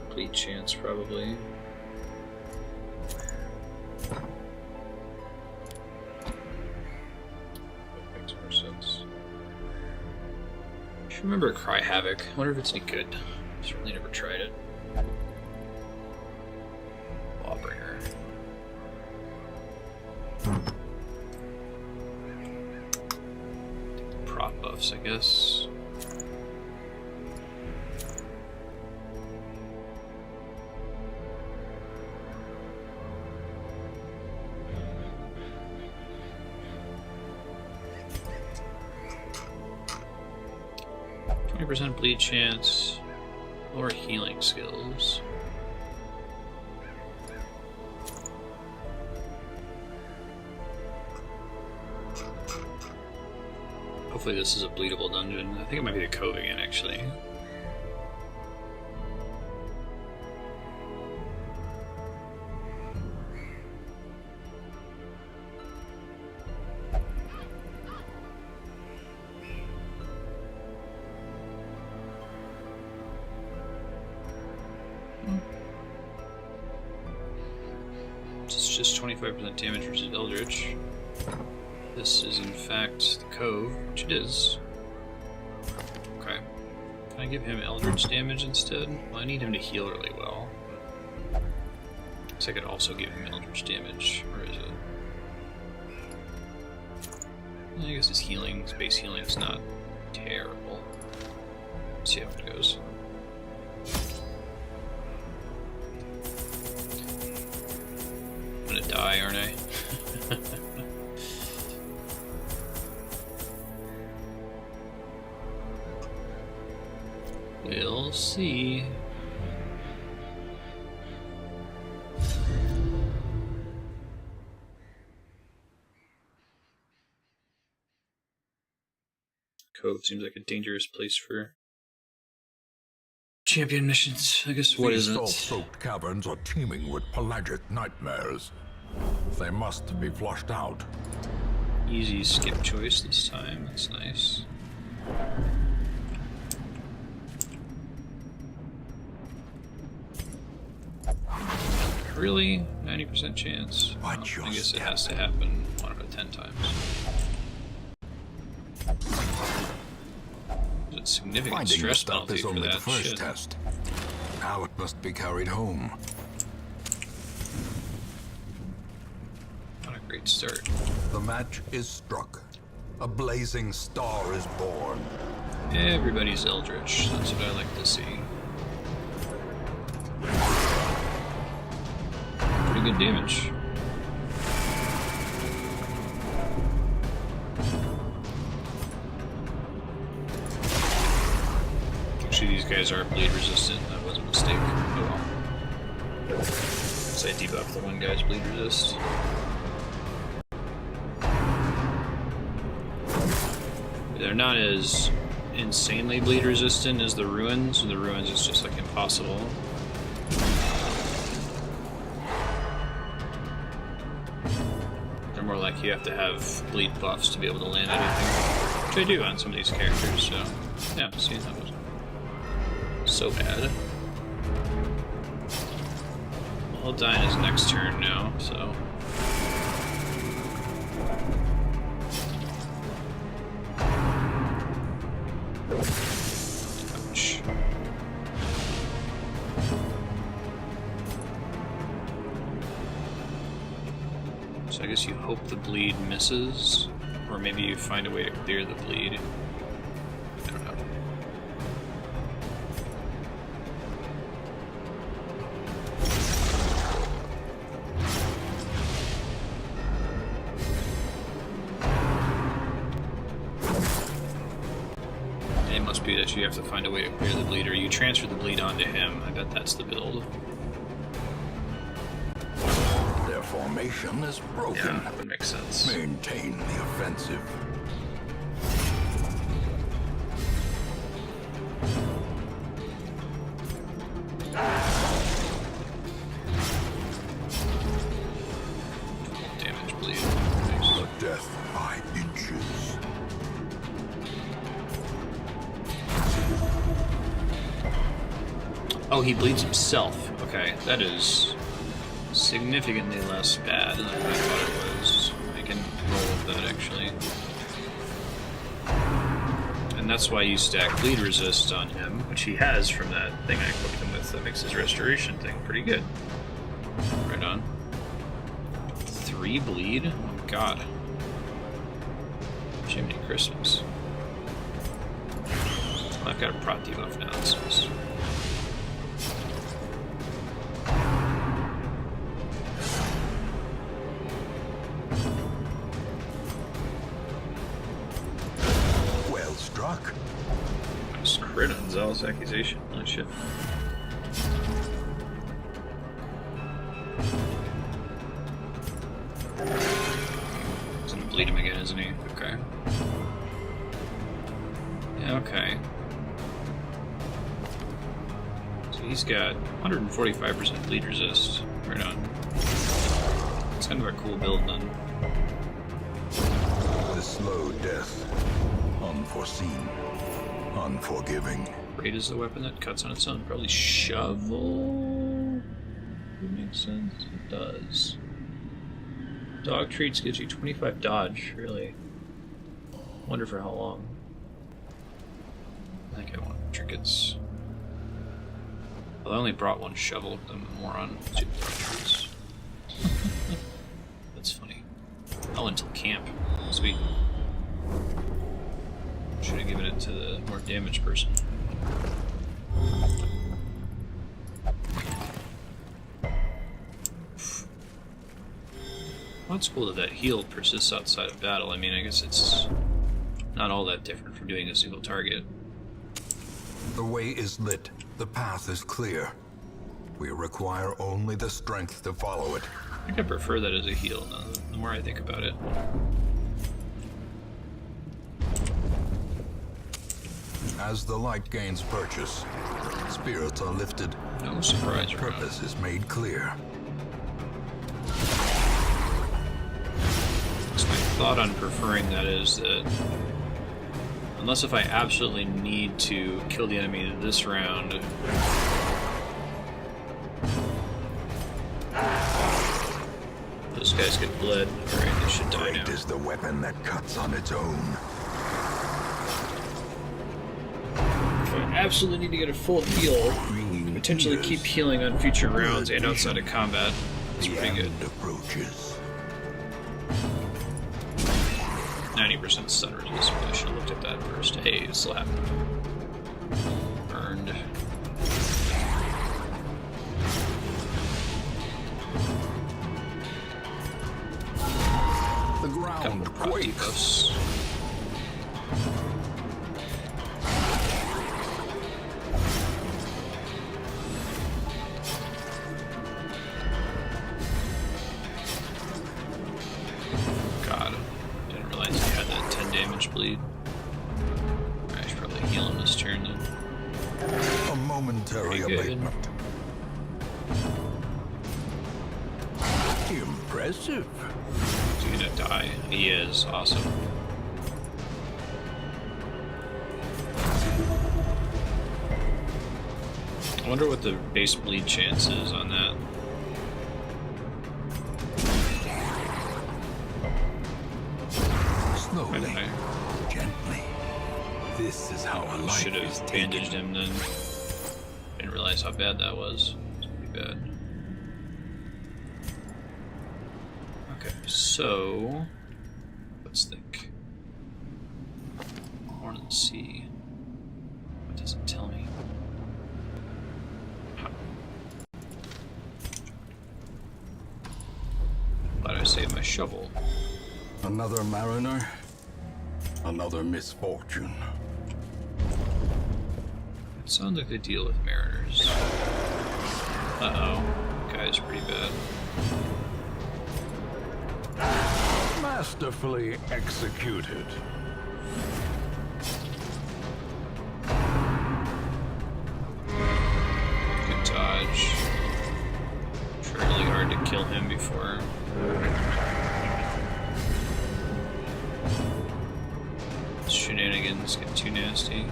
Complete chance, probably. That makes more sense. I should remember Cry Havoc. I wonder if it's any good. Certainly never tried it. Lawbringer. Prop buffs, I guess. % bleed chance, or healing skills. Hopefully this is a bleedable dungeon. I think it might be the Cove again, actually. It's just 25% damage versus Eldritch. This is in fact the Cove, which it is. Okay. Can I give him Eldritch damage instead? Well, I need him to heal really well. So I could also give him Eldritch damage. Where is it? I guess his healing, his base healing is not terrible. Let's see how it goes. I'm gonna die, aren't I? We'll see. Cove seems like a dangerous place for champion missions. I guess what These isn't? salt-soaked caverns are teeming with pelagic nightmares. They must be flushed out. Easy skip choice this time. That's nice. Really? 90% chance? Well, I guess it has to happen 1 out of 10 times. It's a significant Finding stress the stuff penalty is for only that the first shit. test. Now it must be carried home. Not a great start. The match is struck. A blazing star is born. Everybody's Eldritch. That's what I like to see. Pretty good damage. Actually, these guys are bleed resistant. That was a mistake. Oh well. So I debuffed the one guy's bleed resist. They're not as insanely bleed resistant as the ruins. The ruins is just like impossible. They're more like you have to have bleed buffs to be able to land anything, which I do on some of these characters. So yeah, see, that wasn't so bad. Well, he'll die in his next turn now, so. Ouch. So I guess you hope the bleed misses, or maybe you find a way to clear the bleed. I don't know. It must be that you have to find a way to clear the bleed, or you transfer the bleed onto him. I bet that's the build. Their formation is broken. Yeah, that would make sense. Maintain the offensive. Damage bleed. The death by inches. Oh, he bleeds himself. Okay, that is significantly less bad than I thought it was. I can roll with that, actually. And that's why you stack bleed resist on him, which he has from that thing I equipped him with that makes his restoration thing pretty good. Right on. 3 bleed? Oh god. Jiminy Christmas. Well, I've got a prot debuff now, this is... Struck. Nice crit on Zal's accusation. Holy shit. He's gonna bleed him again, isn't he? Okay. Yeah, okay. So he's got 145% bleed resist. Right on. It's kind of a cool build then. The slow death. Unforeseen. Unforgiving. Raid is the weapon that cuts on its own. Probably shovel. Would make sense. It does. Dog treats gives you 25 dodge. Really. Wonder for how long. I think I want trinkets. Well, I only brought 1 shovel. I'm a moron. 2 dog treats. That's funny. Oh, until camp. Sweet. Should have given it to the more damaged person. Well, it's cool that heal persists outside of battle. I mean, I guess it's not all that different from doing a single target. The way is lit. The path is clear. We require only the strength to follow it. I think I prefer that as a heal, the more I think about it. As the light gains purchase, spirits are lifted, No surprise around. purpose is made clear. So my thought on preferring that is that unless if I absolutely need to kill the enemy this round, those guys get bled. Alright, they should die now. Great is the weapon that cuts on its own. If I absolutely need to get a full heal, potentially keep healing on future rounds and outside of combat, it's pretty good. Approaches. 90% stun resist, but I should have looked at that first. Hey, slap. Burned. The Couple ground of prop quakes. debuffs. God, didn't realize he had that 10 damage bleed. I should probably heal him this turn then. A momentary Pretty good. abatement. Impressive. Is he gonna die? He is. Awesome. I wonder what the base bleed chance is on that. Slowly, I gently. This is how a life should is have taken. bandaged him then. Didn't realize how bad that was. It's pretty bad. Okay, so let's think. Horn and C. What does it tell me? Huh. Glad I saved my shovel. Another mariner, another misfortune. It sounds like they deal with mariners. Uh-oh. Guy's pretty bad. Masterfully executed. Good dodge. Tried really hard to kill him before. Shenanigans get too nasty.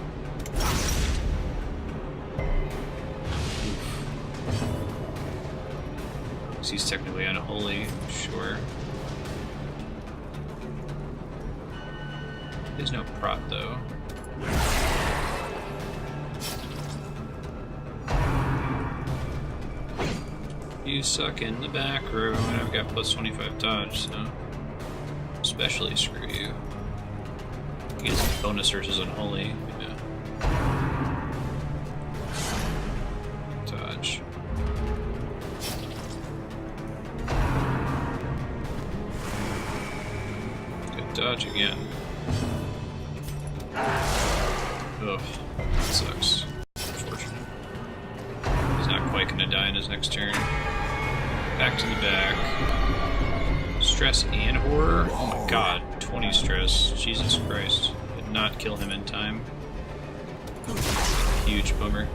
He's technically unholy, sure. There's no prot though. You suck in the back row, and I've got plus 25 dodge, so especially screw you. He gets bonus versus unholy. Yeah. Dodge. Good dodge again. Ugh, that sucks. Unfortunate. He's not quite gonna die in his next turn. Back to the back. Stress and horror? Oh my god, 20 stress. Jesus Christ. Did not kill him in time. Huge bummer.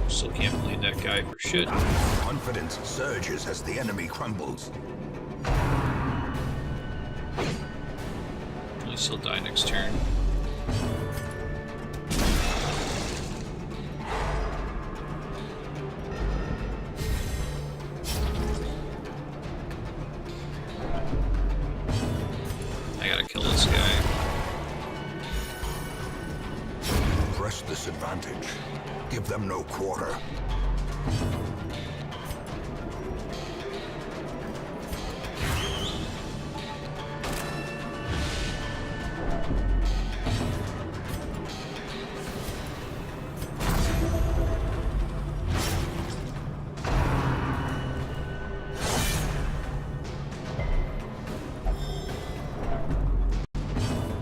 Still can't believe that guy for shit. Confidence surges as the enemy crumbles. At least he'll die next turn. I gotta kill this guy. Press this advantage. Give them no quarter.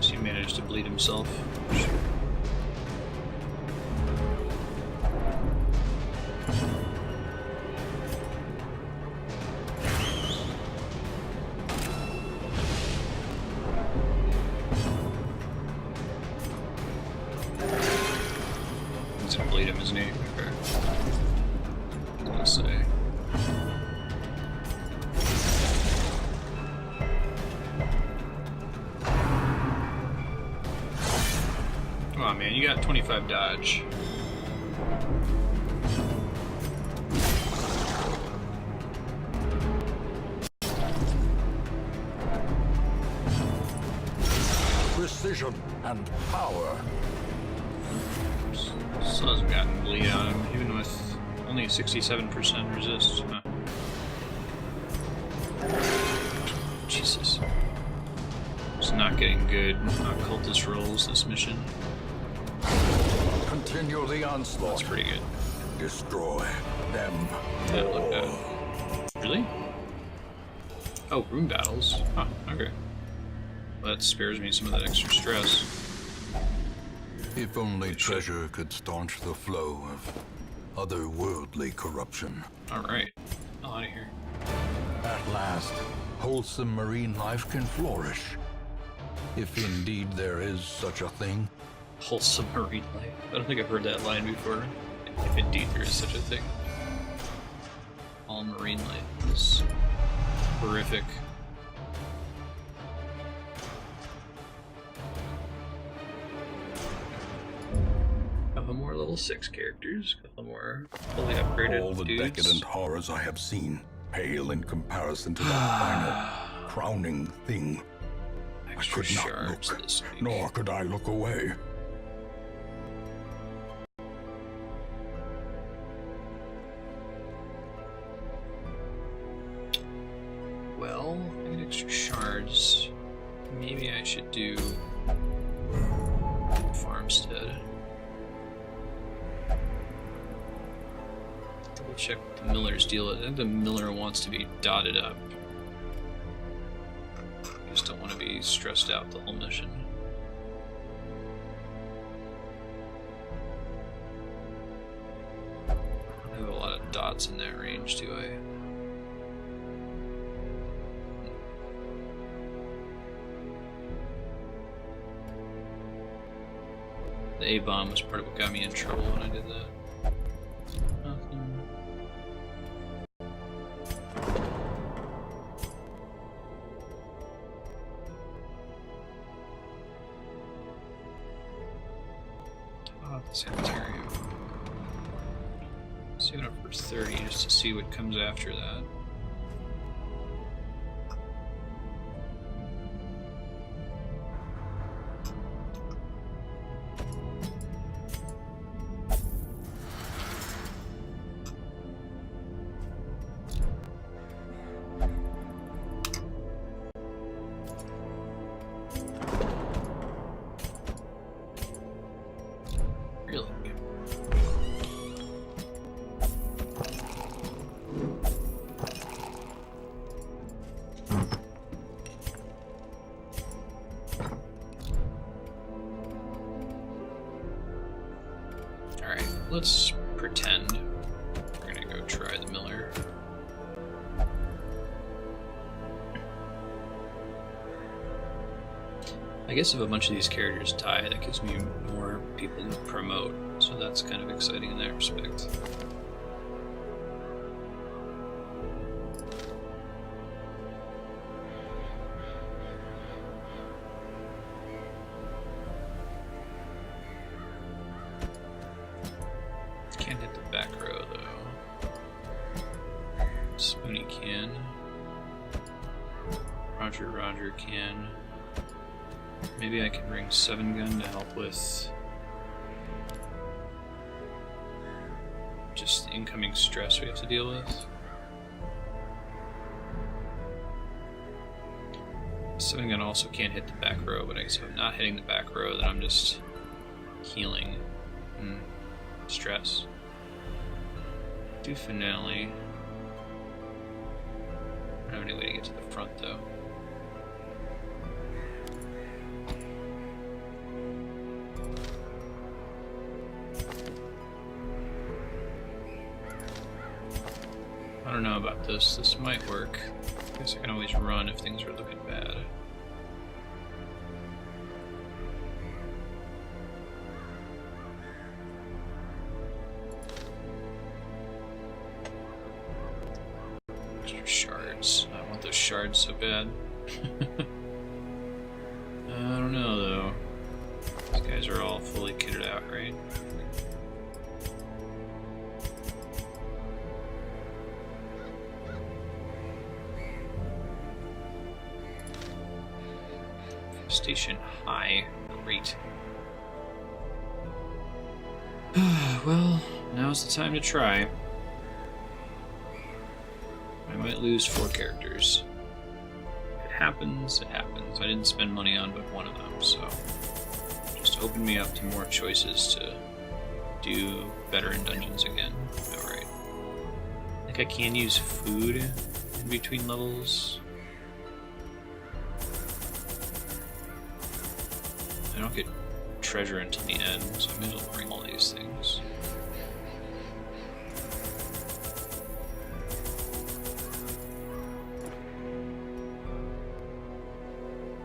So he managed to bleed himself. He's gonna bleed him, isn't he? Okay. I was gonna say. Come on, man, you got 25 dodge. Precision and power. Still hasn't gotten bleed on him, even with only 67% resist. Huh. Jesus. It's not getting good occultist rolls this mission. Continue the onslaught. That's pretty good. Destroy them. That looked good. Really? Oh, rune battles. Huh, okay. Well, that spares me some of that extra stress. If only treasure could staunch the flow of otherworldly corruption. Alright. Out of here. At last, wholesome marine life can flourish. If indeed there is such a thing. Wholesome marine life. I don't think I've heard that line before. If indeed there is such a thing. All marine life is horrific. Couple more level 6 characters, couple more fully upgraded All the dudes. decadent horrors I have seen pale in comparison to that final, crowning thing. I Extra could not shards look, this week. nor could I look away. Well, I get extra shards. Maybe I should do Farmstead. Double check what the Miller's deal is. I think the Miller wants to be dotted up. I just don't want to be stressed out the whole mission. I don't have a lot of dots in that range, do I? The A-bomb was part of what got me in trouble when I did that. Nothing. Oh, the sanitarium. Save it up for 30 just to see what comes after that. Really? Alright, let's pretend we're gonna go try the Miller. I guess if a bunch of these characters die, that gives me more people to promote, so that's kind of exciting in that respect. Can't hit the back row though. Spoonie can. Roger can. Maybe I can bring 7-gun to help with just the incoming stress we have to deal with. 7-gun also can't hit the back row, but I guess if I'm not hitting the back row, then I'm just healing stress. Do finale. I don't have any way to get to the front though. I don't know about this. This might work. I guess I can always run if things are looking bad. Shards. I want those shards so bad. I don't know though. These guys are all fully kitted out, right? Station high. Great. Well, now's the time to try. I might lose 4 characters. If it happens, it happens. I didn't spend money on but one of them, so just open me up to more choices to do better in dungeons again. Alright. I think I can use food in between levels. I don't get treasure until the end, so I may as well bring all these things.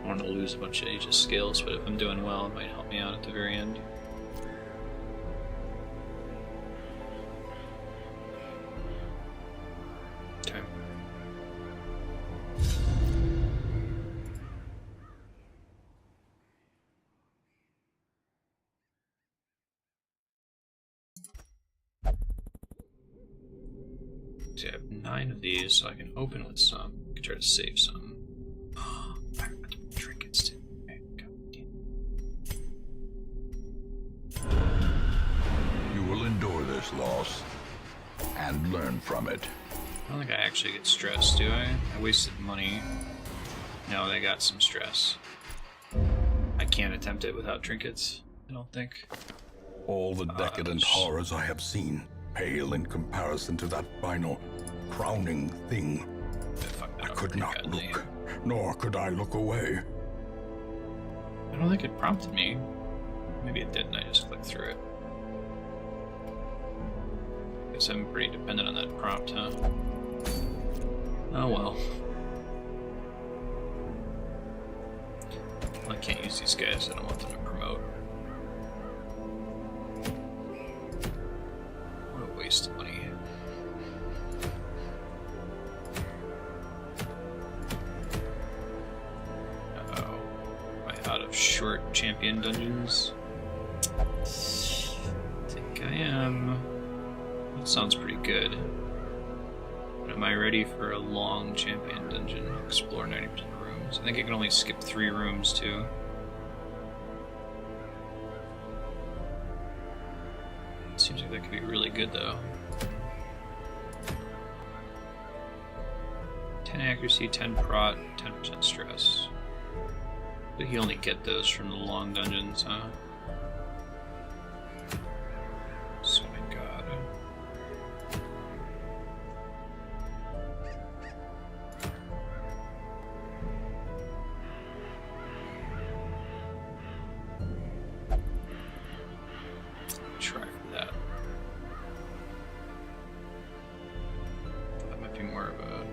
I want to lose a bunch of Aegis skills, but if I'm doing well, it might help me out at the very end. Okay. So I have 9 of these, so I can open with some. I can try to save some. I forgot to put trinkets too. Okay, You will endure this loss and learn from it. I don't think I actually get stressed, do I? I wasted money. No, I got some stress. I can't attempt it without trinkets, I don't think. All the decadent horrors I have seen pale in comparison to that final, crowning thing. I could not look, nor could I look away. I don't think it prompted me. Maybe it did and I just clicked through it. Guess I'm pretty dependent on that prompt, huh? Oh well. Well, I can't use these guys, I don't want them to promote. What a waste of money. Uh-oh. Am I out of short champion dungeons? I think I am. That sounds pretty good. But am I ready for a long champion dungeon? Explore 90% of rooms. I think I can only skip 3 rooms too. Seems like that could be really good though. 10 accuracy, 10 prot, 10% stress. But you only get those from the long dungeons, huh? So my god. Try for that. That might be more of a...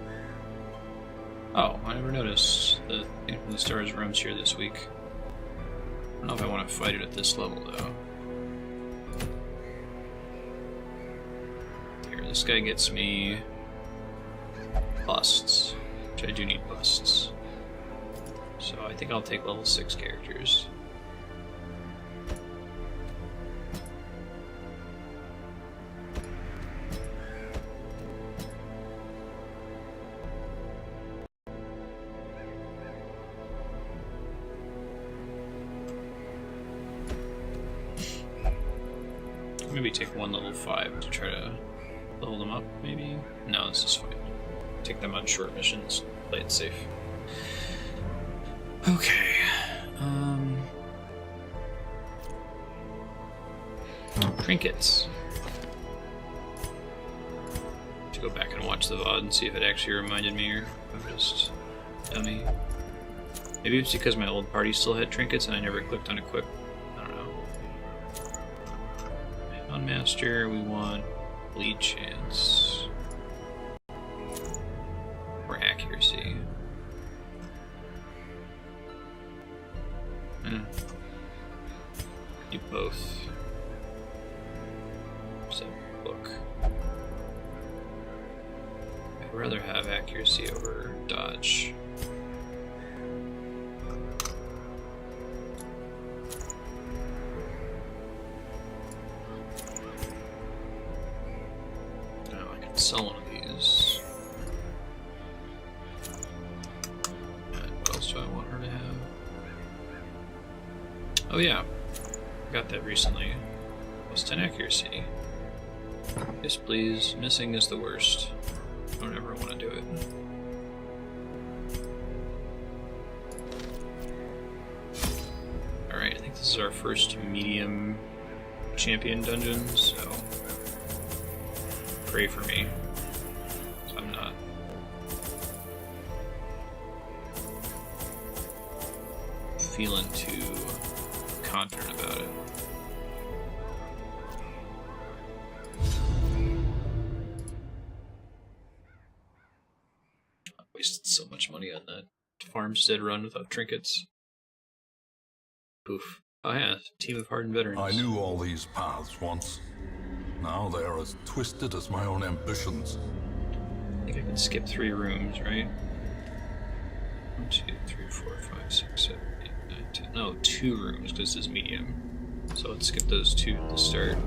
Oh, I never noticed the thing from the stars roams here this week. I don't know if I want to fight it at this level though. Here, this guy gets me busts, which I do need busts. So I think I'll take level 6 characters. Maybe take one level 5 to try to level them up, maybe? No, this is fine. Take them on short missions, play it safe. Okay. Trinkets. To go back and watch the VOD and see if it actually reminded me or if I'm just dummy. Maybe it's because my old party still had trinkets and I never clicked on equip. On master, we want bleed chance or accuracy. Do both. So look, I'd rather have accuracy over dodge. Now I can sell one of these. And what else do I want her to have? Oh yeah, I got that recently. Plus 10 accuracy. Yes, please. Missing is the worst. I don't ever want to do it. Alright, I think this is our first medium champion dungeon, so pray for me. I'm not. Feeling too confident about it. Wasted so much money on that farmstead run without trinkets. Poof. Oh yeah, team of hardened veterans. I knew all these paths once. Now they are as twisted as my own ambitions. I think I can skip 3 rooms, right? 1, 2, 3, 4, 5, 6, 7, 8, 9, 10. No, 2 rooms because this is medium. So let's skip those 2 at the start.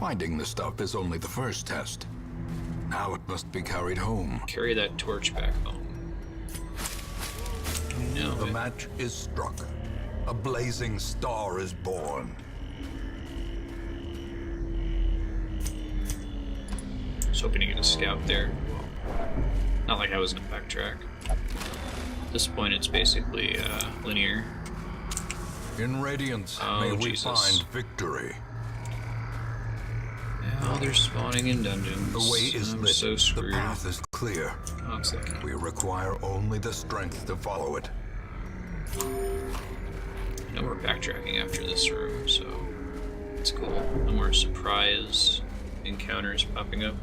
Finding the stuff is only the first test. Now it must be carried home. Carry that torch back home. No, The match is struck. A blazing star is born. I was hoping to get a scout there. Not like I was gonna backtrack. At this point, it's basically linear. In Radiance, Oh, may we Jesus. find victory. Now they're spawning in dungeons. The way is I'm lit. so The screwed. path is clear. Oh, it's like We require only the strength to follow it. I know we're backtracking after this room, so it's cool. No more surprise encounters popping up.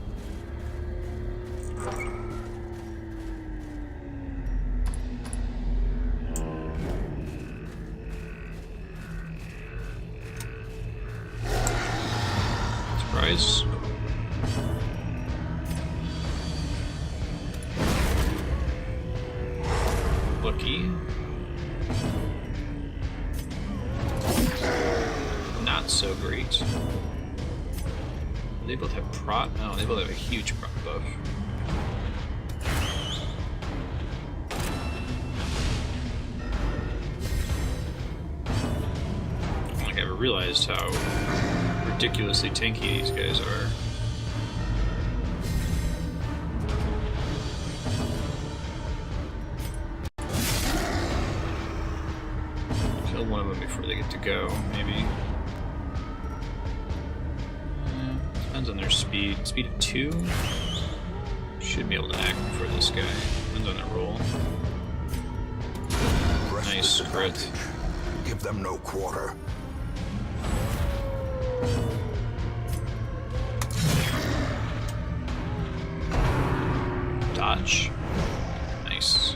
Surprise. Lucky. Not so great. They both have prot? No, they both have a huge prot buff. I don't think I ever realized how ridiculously tanky these guys are. Kill one of them before they get to go, maybe. Depends on their speed. Speed of 2? Should be able to act before this guy. Depends on their roll. Press Nice this crit. advantage. Give them no quarter. Dodge. Nice.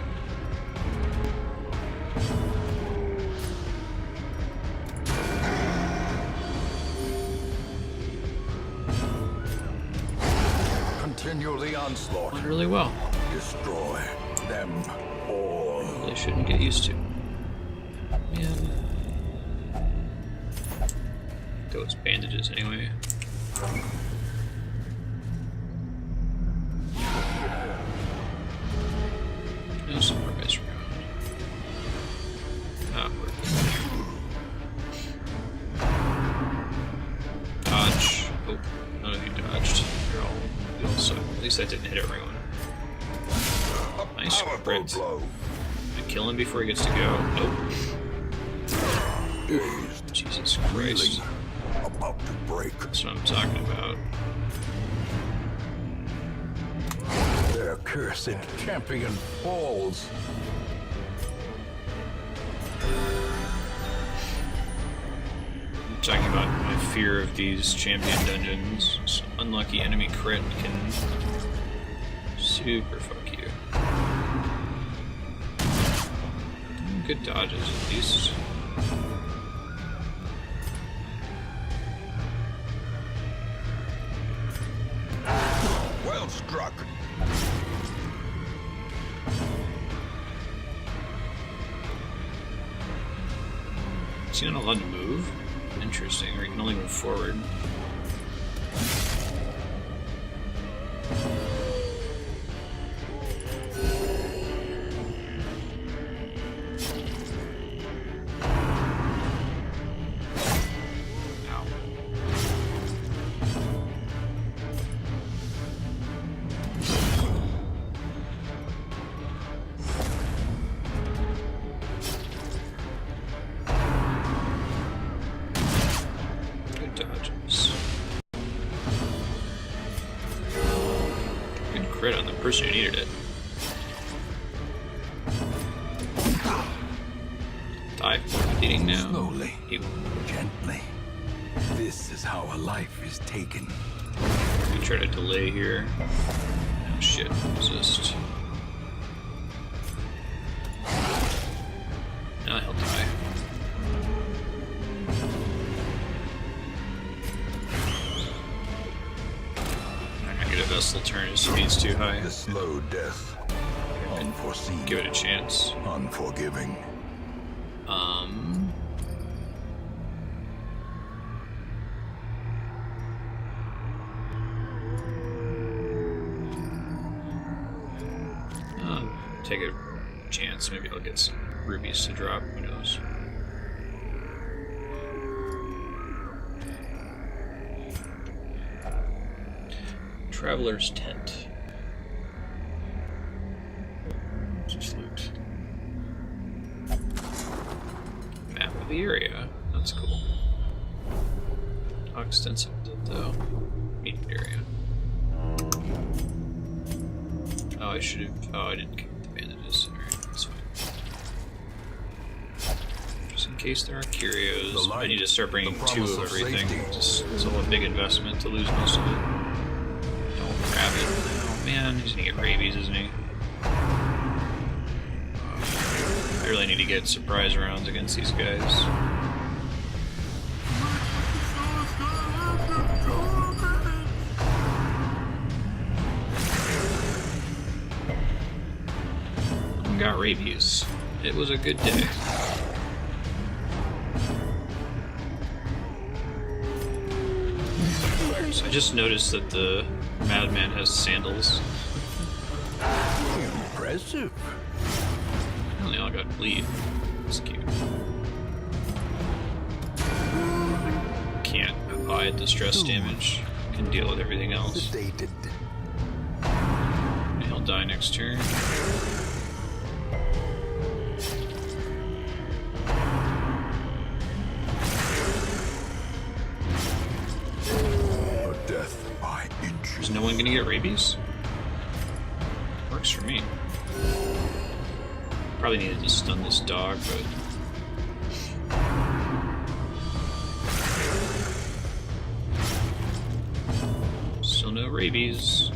Continue the onslaught. Went really well. Destroy them all. They shouldn't get used to. Man. Those bandages anyway. No surprise round. Not working. Dodge. Oh, none of you dodged. You all suck. At least that didn't hit everyone. Nice Powerful crit. blow. I kill him before he gets to go. Nope. Jesus Christ. Reeling. About to break. That's what I'm talking about. Their cursed champion falls. I'm talking about my fear of these champion dungeons. This unlucky enemy crit can super fuck you. Good dodges at least. Is he not allowed to move? Interesting, or he can only move forward. Crit on the person who needed it. Die. Eating now. Slowly, gently. This is how a life is taken. We try to delay here. Oh shit, resist. Now he'll die. A vessel turn, his speed's too high. The slow death. Unforeseen. Give it a chance. Unforgiving. Take a chance. Maybe I'll get some rubies to drop. Who knows? Traveler's tent. Just loot. Map of the area. That's cool. How extensive is it though? Meeting area. Oh, I should have. Oh, I didn't get the bandages. Alright, that's fine. Just in case there are curios. I need to start bringing 2 of everything. Just, it's a big investment to lose most of it. Grab it. Oh man, he's gonna get rabies, isn't he? I really need to get surprise rounds against these guys. I got rabies. It was a good day. So I just noticed that the Madman has sandals. Impressive. They all got bleed. That's cute. Can't buy distress damage. Can deal with everything else. Sedated. And he'll die next turn. Is no one gonna get rabies? Works for me. Probably needed to stun this dog, but... Still no rabies.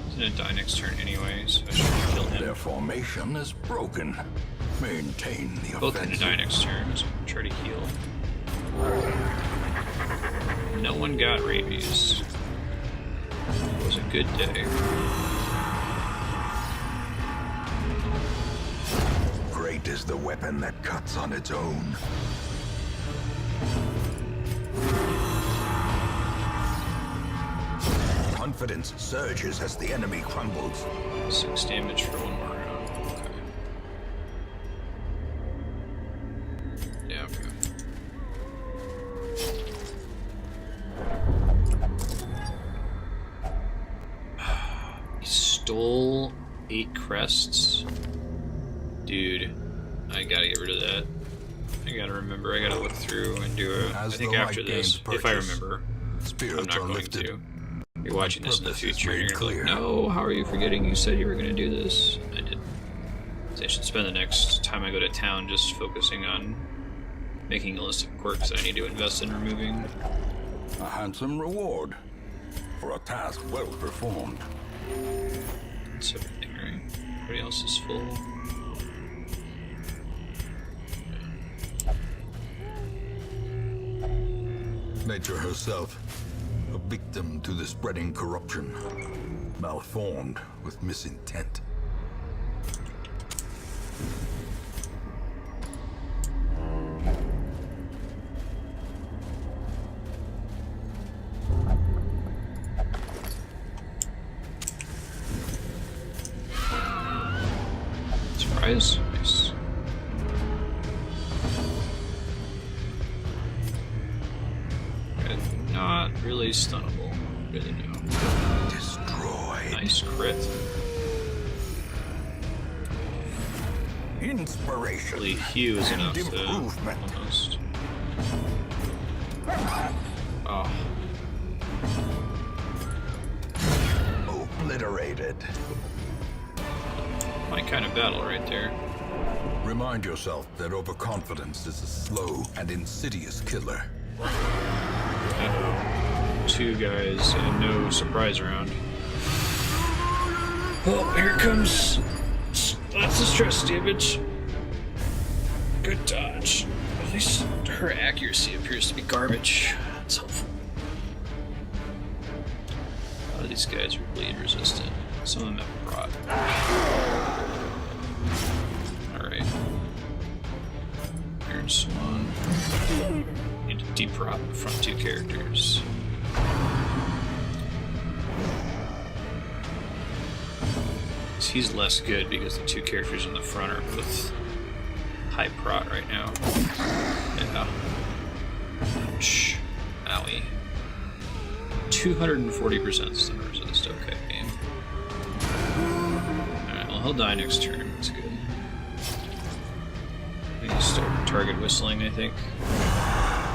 He's gonna die next turn anyway, so I should kill him. Their formation is broken. Maintain the offensive. Both gonna die next turn, so I'm gonna try to heal. No one got rabies. It was a good day. Great is the weapon that cuts on its own. Confidence surges as the enemy crumbles. 6 damage for 1 more round. Okay. Yeah, okay. Stole 8 crests. Dude, I gotta get rid of that. I gotta remember, I gotta look through and do it. I think after this, if I remember. I'm not going to. You're watching this in the future and you're like, no, how are you forgetting you said you were gonna do this? I did. So I should spend the next time I go to town just focusing on making a list of quirks that I need to invest in removing. A handsome reward for a task well performed. That's everything, right? Everybody else is full. Nature herself, a victim to the spreading corruption, malformed with misintent. Surprise? Nice. And not really stunnable. Really no. Destroyed. Nice crit. Inspiration. Really, Hugh is and enough to improvement. almost. Oh, Obliterated. my kind of battle right there. Remind yourself that overconfidence is a slow and insidious killer. Uh-oh. 2 guys and no surprise round. Well, here comes lots of stress damage. Good dodge. At least her accuracy appears to be garbage. That's helpful. A lot of these guys are bleed resistant. Some of them have prot. Alright. Iron Swan. Need to deprot the front 2 characters. He's less good because the 2 characters in the front are both high prot right now. Yeah. Ouch. Owie. 240% stun resist. Okay, game. Alright, well, he'll die next turn. That's good. We need to start target whistling, I think.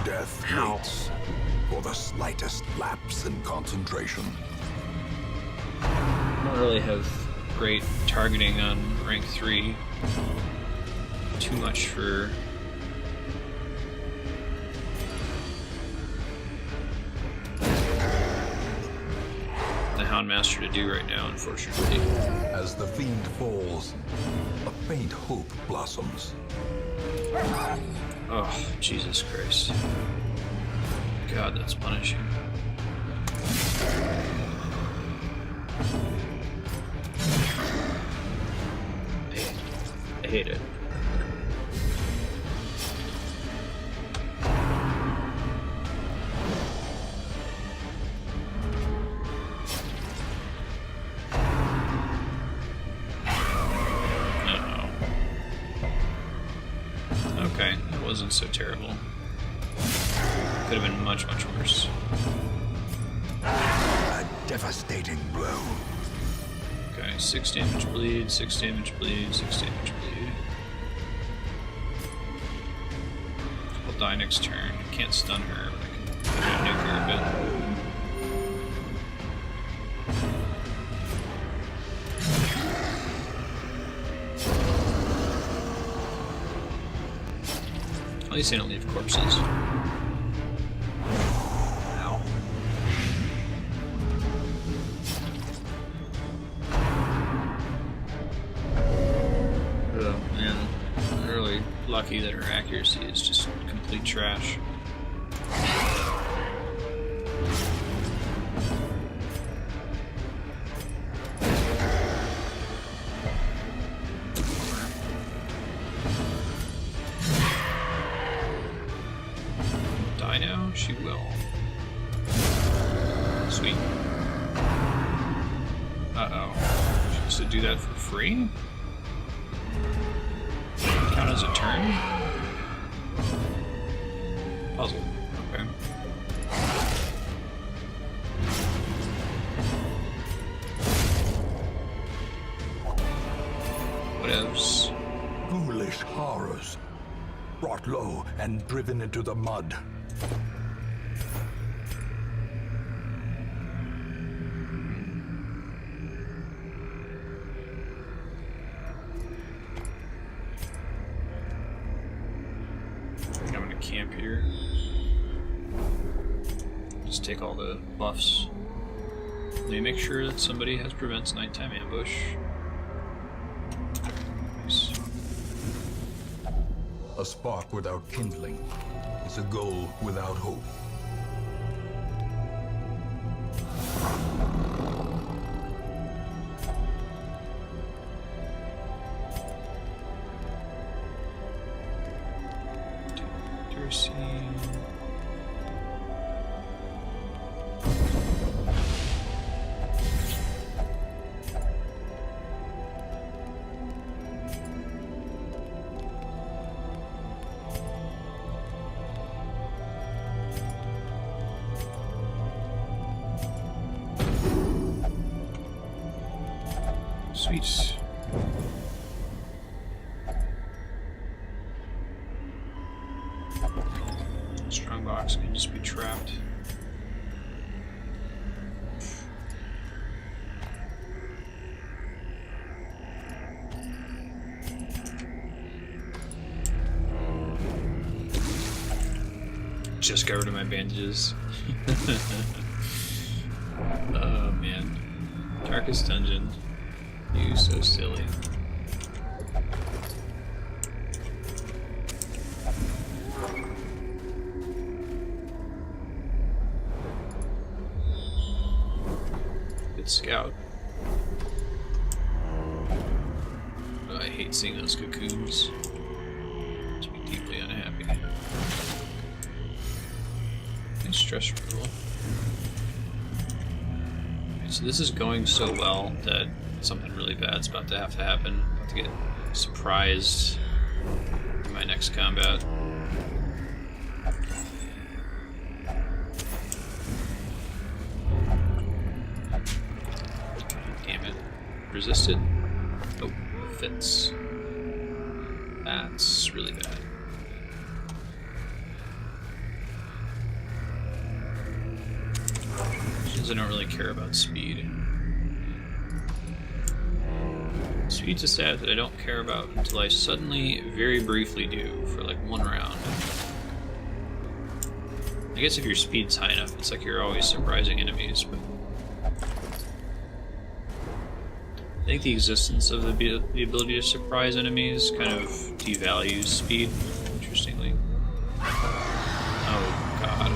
Death Ow. waits for the slightest lapse in concentration. I don't really have great targeting on rank 3. Too much for the Houndmaster to do right now, unfortunately. As the fiend falls, a faint hope blossoms. Oh, Jesus Christ. God, that's punishing. I hate it. Okay, that wasn't so terrible. Could have been much, much worse. A devastating blow. Okay, 6 damage bleed, 6 damage bleed, 6 damage bleed. I'll die next turn. I can't stun her, but I can nuke her a bit. At least they don't leave corpses. Ow. Oh man, I'm really lucky that her accuracy is just complete trash. Die now? She will. Sweet. Uh-oh. She has to do that for free? Count as a turn? Puzzle. Okay. Whatevs. Ghoulish horrors, brought low and driven into the mud. I think I'm gonna camp here. Just take all the buffs. Let me make sure that somebody has prevents nighttime ambush. Nice. A spark without kindling is a goal without hope. Sweet. Strongbox can just be trapped. Just got rid of my bandages. Oh man. Darkest dungeon. You so silly. Good scout. Oh, I hate seeing those cocoons. Makes me deeply unhappy. Nice stress removal. So this is going so well that something really bad's about to have to happen. I'm about to get surprised in my next combat. Damn it. Resisted. Oh, fits. That's really bad. I don't really care about speed. Speed's a stat that I don't care about until I suddenly, very briefly do for like one round. I guess if your speed's high enough, it's like you're always surprising enemies, but I think the existence of the ability to surprise enemies kind of devalues speed, interestingly. Oh god.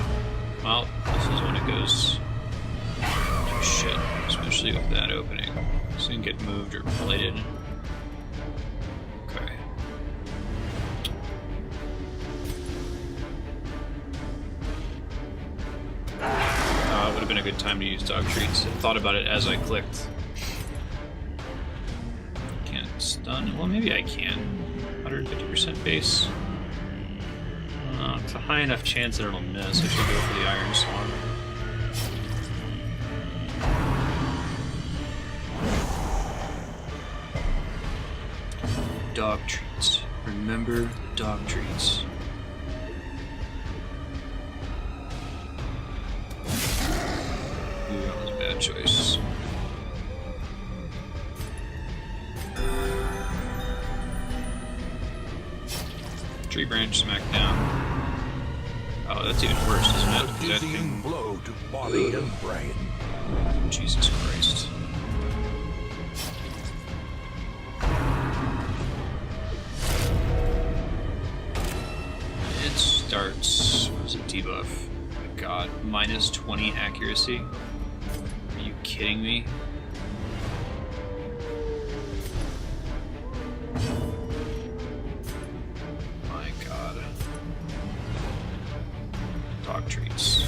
Well, this is when it goes to shit, especially with that opening. This didn't get moved or plated. Okay. It would have been a good time to use dog treats. I thought about it as I clicked. Can't stun. Well, maybe I can. 150% base. It's a high enough chance that it'll miss. I should go for the Iron Swan. Dog treats. Remember the dog treats. Ooh, that was a bad choice. Tree branch smack down. Oh, that's even worse, isn't it? A dizzying blow to body and brain. Jesus Christ. It starts. What was it? Debuff. Oh my god. Minus 20 accuracy? Are you kidding me? My god. Dog treats.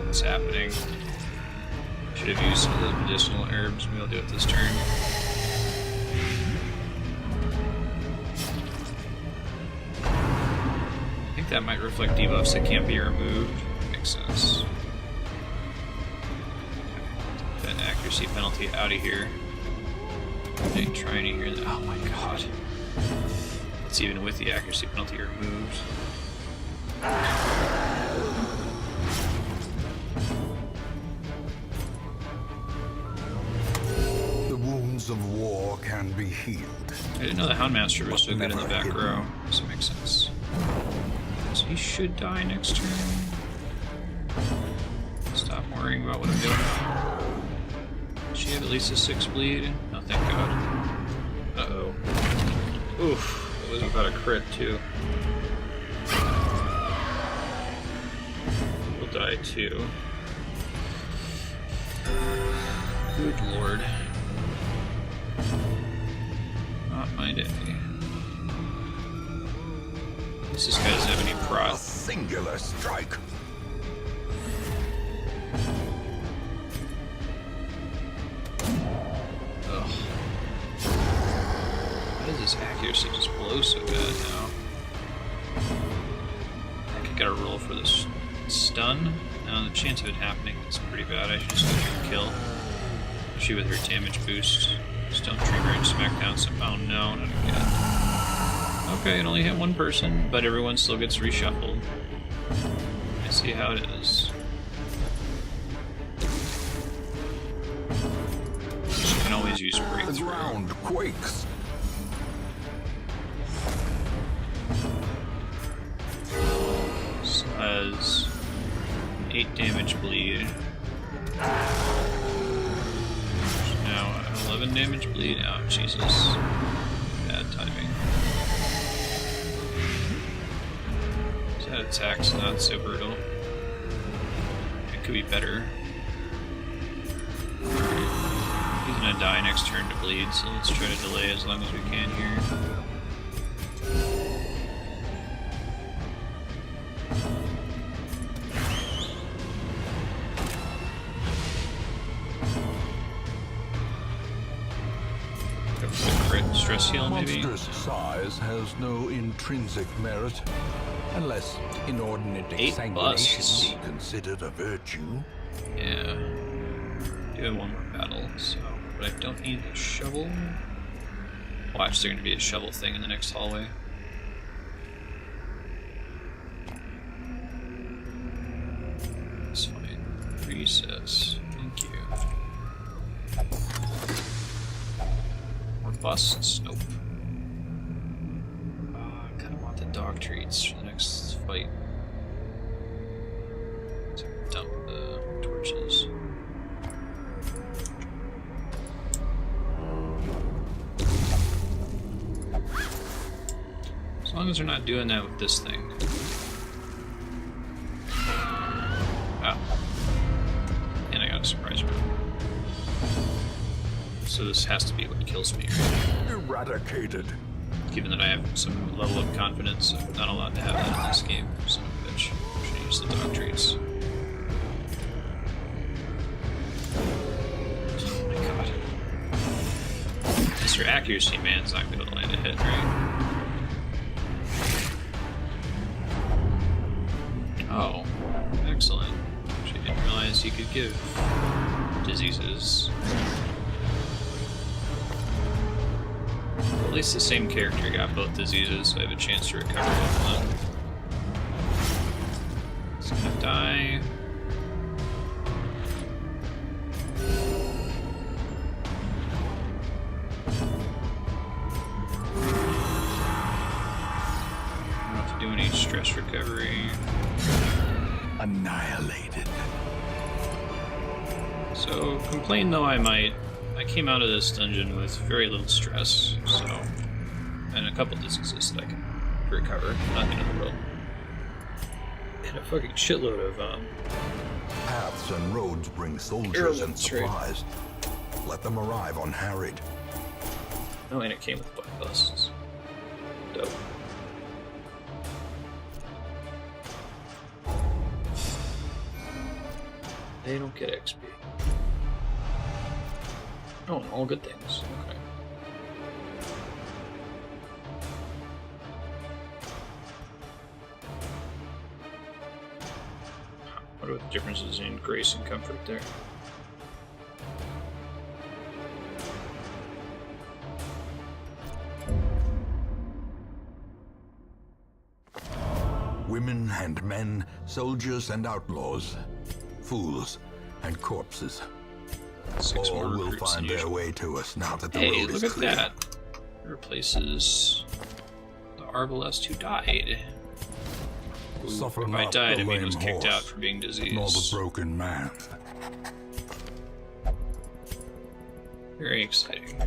What's happening? Should have used some of those medicinal herbs. Maybe I'll do it this turn. I think that might reflect debuffs that can't be removed. Makes sense. That accuracy penalty out of here. I ain't trying to hear that. Oh my god. It's even with the accuracy penalty removed. Of war can be healed. I didn't know the Houndmaster was so good in the back row. Does that make sense? So he should die next turn. Stop worrying about what I'm doing. Does she have at least a 6 bleed? Oh, thank god. Uh-oh. Oof. That was about a crit, too. We'll die, too. Good lord. Not my day. Does this guy doesn't have any A prot? singular strike. Ugh. Why does his accuracy just blow so bad now? I could get a roll for this stun. Now the chance of it happening is pretty bad. I should just go for a kill. She with her damage boost. Stone tree range smackdown. Oh no, not again. Okay, it only hit one person, but everyone still gets reshuffled. I see how it is. You can always use The breakthrough. ground quakes. This has 8 damage bleed. Now 11 damage bleed. Oh, Jesus. Bad timing. That attack's not so brutal. It could be better. He's gonna die next turn to bleed, so let's try to delay as long as we can here. Go for the crit stress heal, maybe? Monstrous size has no intrinsic merit, unless inordinate 8 exsanguination busts. be considered a virtue. Yeah. Doing one more battle, so. But I don't need a shovel. Watch, there's gonna be a shovel thing in the next hallway. That's fine. Recess. Thank you. More busts? Nope. I kinda want the dog treats for the next fight. So dump the torches. As long as they're not doing that with this thing. Ah. And I got a surprise room. So this has to be what kills me, right? Eradicated. Given that I have some level of confidence, I'm not allowed to have that in this game. So bitch, I should use the dog treats. Oh my god. Mr. Accuracy Man's not gonna land a hit, right? Oh, excellent. Actually, I didn't realize you could give diseases. At least the same character got both diseases, so I have a chance to recover both of them. It's gonna die. I don't have to do any stress recovery. Annihilated. So, complain though I might, I came out of this dungeon with very little stress, so, and a couple diseases that I can recover, nothing in the world. And a fucking shitload of, Paths and roads bring soldiers Arrow and straight. supplies. Let them arrive unharried. oh, and it came with butt busts. Dope. They don't get XP. Oh, and all good things. Okay. What are the differences in grace and comfort there? Women and men, soldiers and outlaws, fools and corpses. 6 All more will recruits find than their usual. way to us now that the Hey, road look is at clear. that. It replaces the Arbalest who died. Ooh, Suffer if I not died, the I mean it was lame kicked out horse, for being diseased. nor the broken man. Very exciting.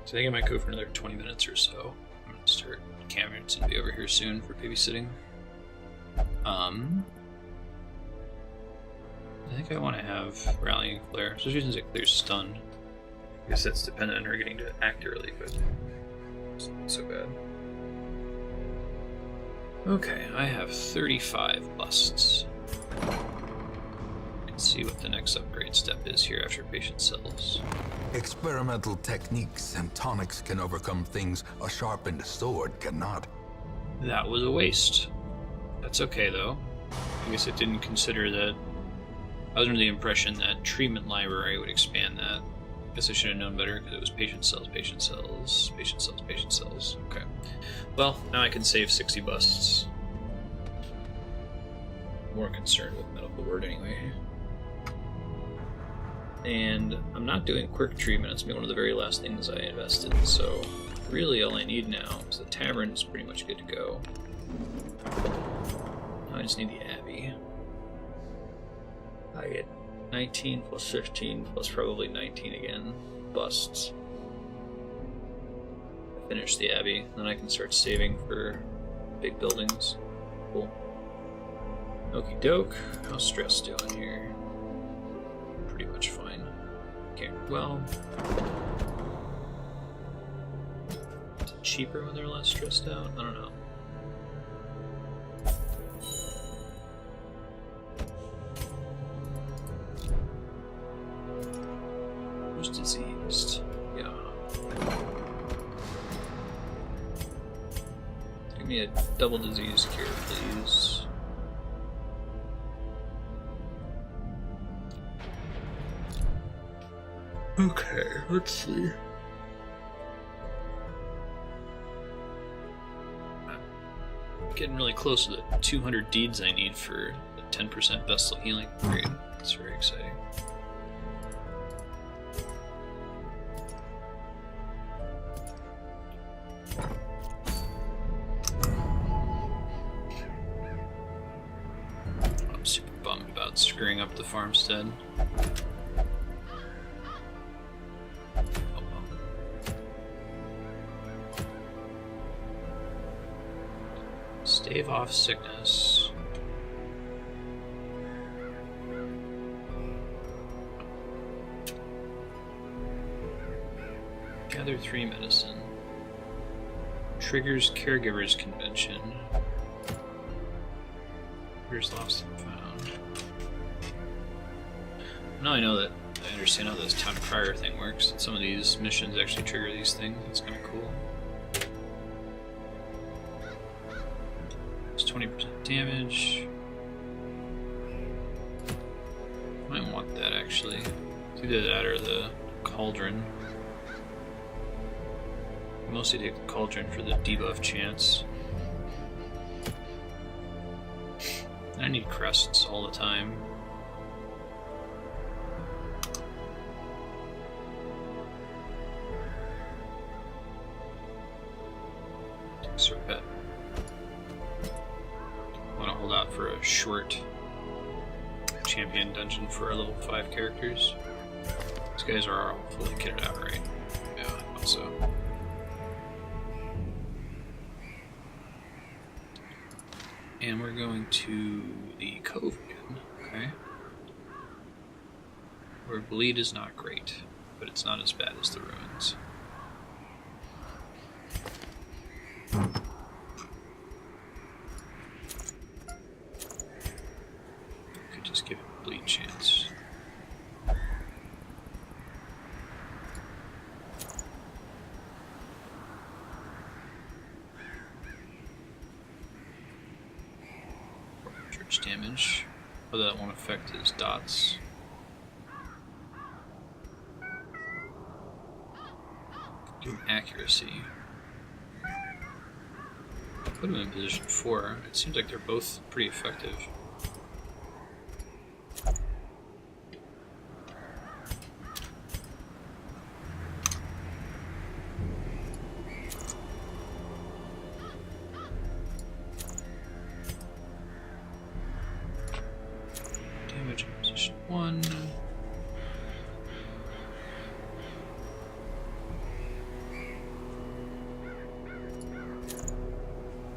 So I think I might go for another 20 minutes or so. I'm gonna start Cameron's gonna be over here soon for babysitting. I think I want to have Rallying Flare, especially since it clears stun. I guess that's dependent on her getting to act early, but it's not so bad. Okay, I have 35 busts. Let's see what the next upgrade step is here after patient cells. Experimental techniques and tonics can overcome things a sharpened sword cannot. That was a waste. That's okay, though. I guess it didn't consider that. I was under the impression that treatment library would expand that. I guess I should have known better because it was patient cells, patient cells, patient cells, patient cells. Okay. Well, now I can save 60 busts. More concerned with medical word anyway. And I'm not doing quick treatment. It's one of the very last things I invested. So really all I need now is the tavern is pretty much good to go. Now I just need the abbey. I get 19 plus 15 plus probably 19 again. Busts. I finish the abbey, then I can start saving for big buildings. Cool. Okie doke. How's stress doing here? Pretty much fine. Okay, well. Is it cheaper when they're less stressed out? I don't know. Who's diseased? Yeah. Give me a double disease cure, please. Okay, let's see. I'm getting really close to the 200 deeds I need for the 10% Vestal healing upgrade. That's very exciting. I'm super bummed about screwing up the farmstead. Stave off sickness. Gather 3 medicine. Triggers caregivers convention. Triggers lost and found. Now I know that I understand how this town crier thing works. And some of these missions actually trigger these things. That's kind of cool. 20% damage. Might want that actually. It's either that or the cauldron. Mostly take the cauldron for the debuff chance. I need crests all the time. Take Serpent. Hold out for a short champion dungeon for our level 5 characters. These guys are all fully kitted out, right? Yeah, I thought so. And we're going to the cove again, okay? Where bleed is not great, but it's not as bad as the ruins. Just give it a bleed chance. Church damage. Oh, that won't affect his dots. Give him accuracy. Put him in position 4. It seems like they're both pretty effective. Damage in position 1.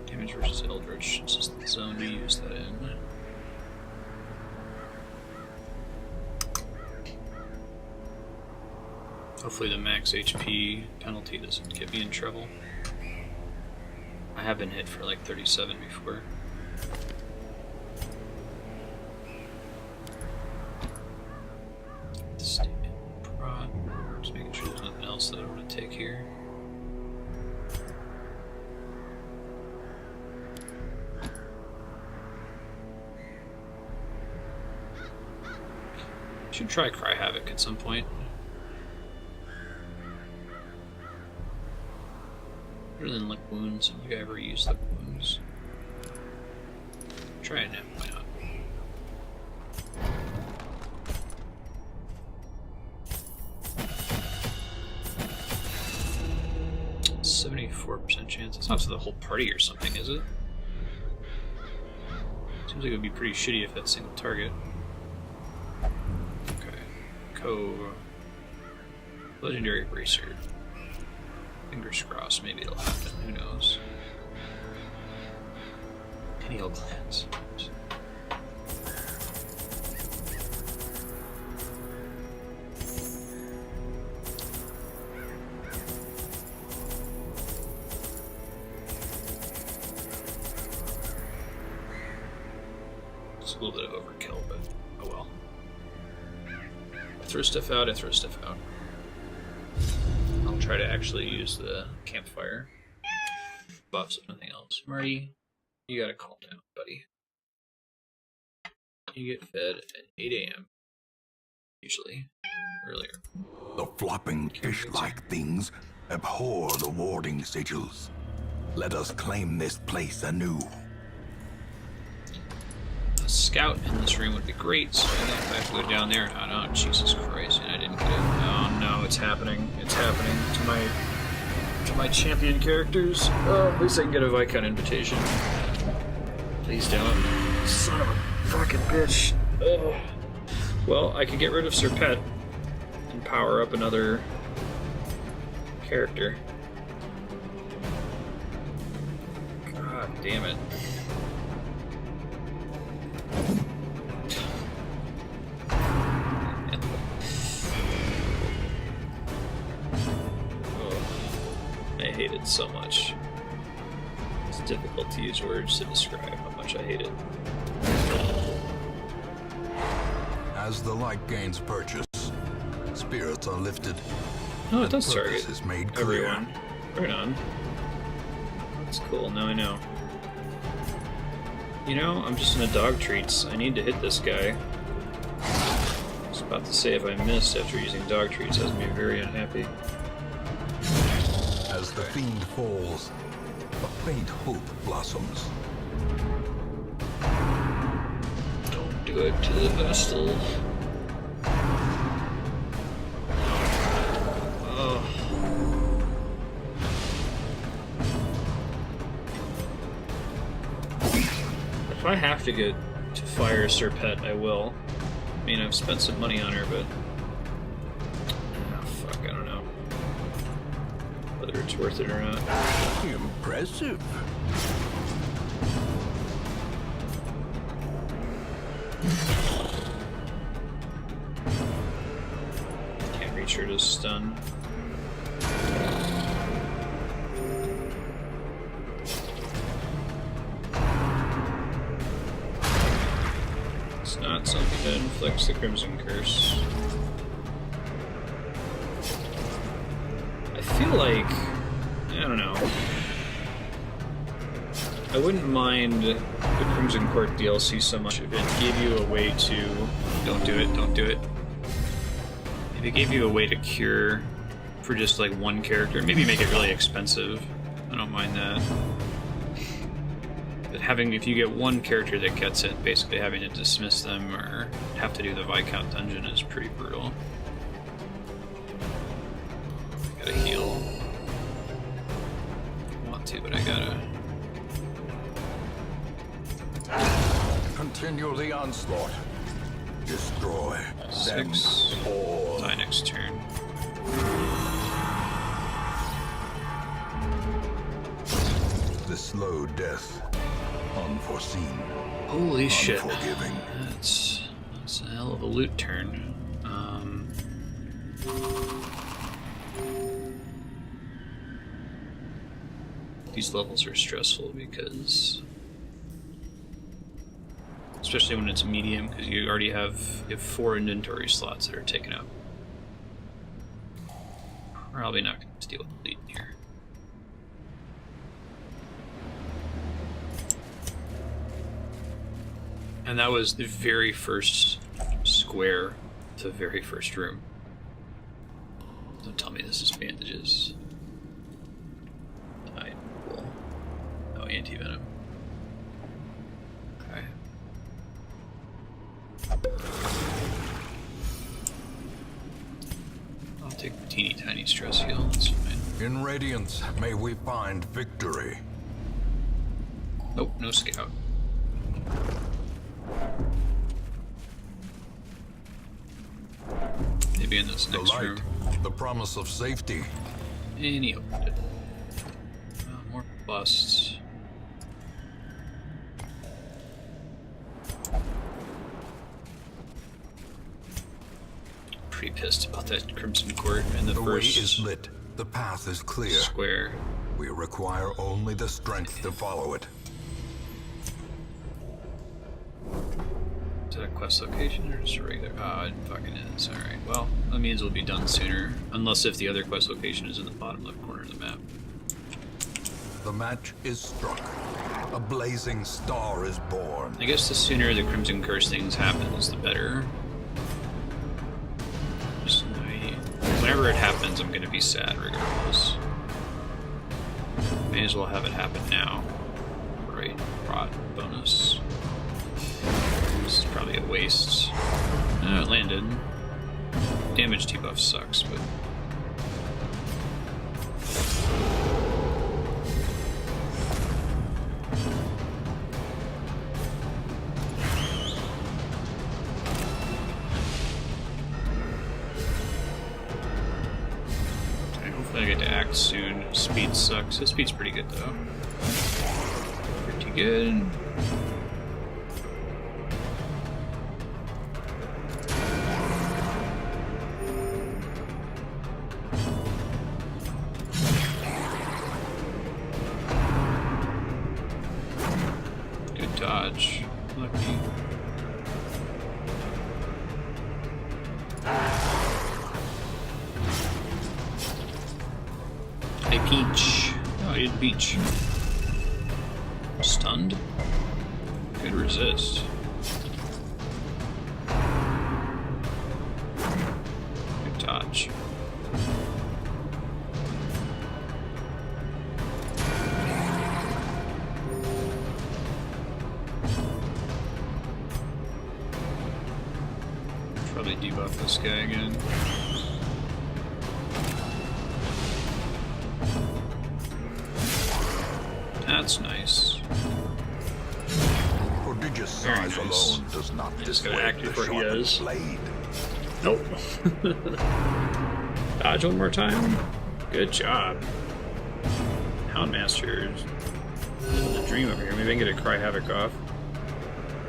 Damage versus Eldritch. This is the zone to use that in. Hopefully the max HP penalty doesn't get me in trouble. I have been hit for like 37 before. Statement prod. Just making sure there's nothing else that I want to take here. Should try Cry Havoc at some point. Better than lick wounds. Have you ever used lick wounds? Try it now. Why not? 74% chance. It's not to the whole party or something, is it? Seems like it would be pretty shitty if that's single target. Okay. Legendary Bracer. Fingers crossed, maybe it'll happen. Who knows? Pineal glands. It's a little bit of overkill, but oh well. I throw stuff out, I throw stuff out. I'll try to actually use the campfire buffs if nothing else. Marty, you gotta calm down, buddy. You get fed at 8 AM. Usually. Earlier. The flopping fish-like things abhor the warding sigils. Let us claim this place anew. A scout in this room would be great, so I think if I have to go down there. Oh no, Jesus Christ, and I didn't get it. Oh no, it's happening. It's happening to my champion characters. Oh, at least I can get a Viscount invitation. Please don't. Son of a fucking bitch. Oh. Well, I could get rid of Serpent and power up another character. God damn it. I hate it so much. It's difficult to use words to describe how much I hate it. As the light gains purchase, spirits are lifted. Oh, it does target Is made clear. everyone. Right on. That's cool, now I know. You know, I'm just in a dog treats. I need to hit this guy. I was about to say if I missed after using dog treats, I was going to be very unhappy. As the fiend falls, a faint hope blossoms. Don't do it to the Vestal. Oh. If I have to get to fire Serpent, I will. I mean, I've spent some money on her, but... Oh, fuck, I don't know. Whether it's worth it or not. Impressive. Can't reach her to stun. It's not something that inflicts the Crimson Curse. I feel like... I don't know. I wouldn't mind the Crimson Court DLC so much if it gave you a way to... Don't do it, don't do it. If it gave you a way to cure for just like one character, maybe make it really expensive. I don't mind that. But having, if you get one character that gets it, basically having to dismiss them or have to do the Viscount dungeon is pretty brutal. I gotta heal. I want to, but I gotta. Continue the onslaught. Destroy them 6. all. Die next turn. The slow death, unforeseen. Holy shit. Unforgiving. That's a hell of a loot turn. These levels are stressful because, especially when it's medium, because you already have 4 inventory slots that are taken up. Probably not going to deal with bleed here. And that was the very first square, the very first room. Don't tell me this is bandages. Alright, cool. Oh, anti-venom. Okay. I'll take the teeny tiny stress heal, that's fine. In Radiance, may we find victory. Nope, no scout. Maybe in this The next light, room. the promise of safety. And he opened it. More busts. Pretty pissed about that Crimson Court and the The way first is lit. The path is clear. square. We require only the strength to follow it. Is that a quest location or just a regular? Oh, it fucking is. Alright, well, that means we'll be done sooner. Unless if the other quest location is in the bottom left corner of the map. The match is struck. A blazing star is born. I guess the sooner the Crimson Curse things happens, the better. Just, whenever it happens, I'm gonna be sad regardless. May as well have it happen now. Right, rot bonus. This is probably a waste. Oh, it landed. Damage debuff sucks, but... Okay, hopefully I get to act soon. Speed sucks. His speed's pretty good, though. Pretty good. Dodge. Lucky. Hey, Peach. Oh, I did Peach. Stunned? Could resist. Good dodge. Probably debuff this guy again. That's nice. Prodigious Very size nice. alone does not Just gotta dissuade act the before he sharpened does. blade. Nope. Dodge one more time. Good job. Houndmaster's living the dream over here. Maybe I can get a Cry Havoc off.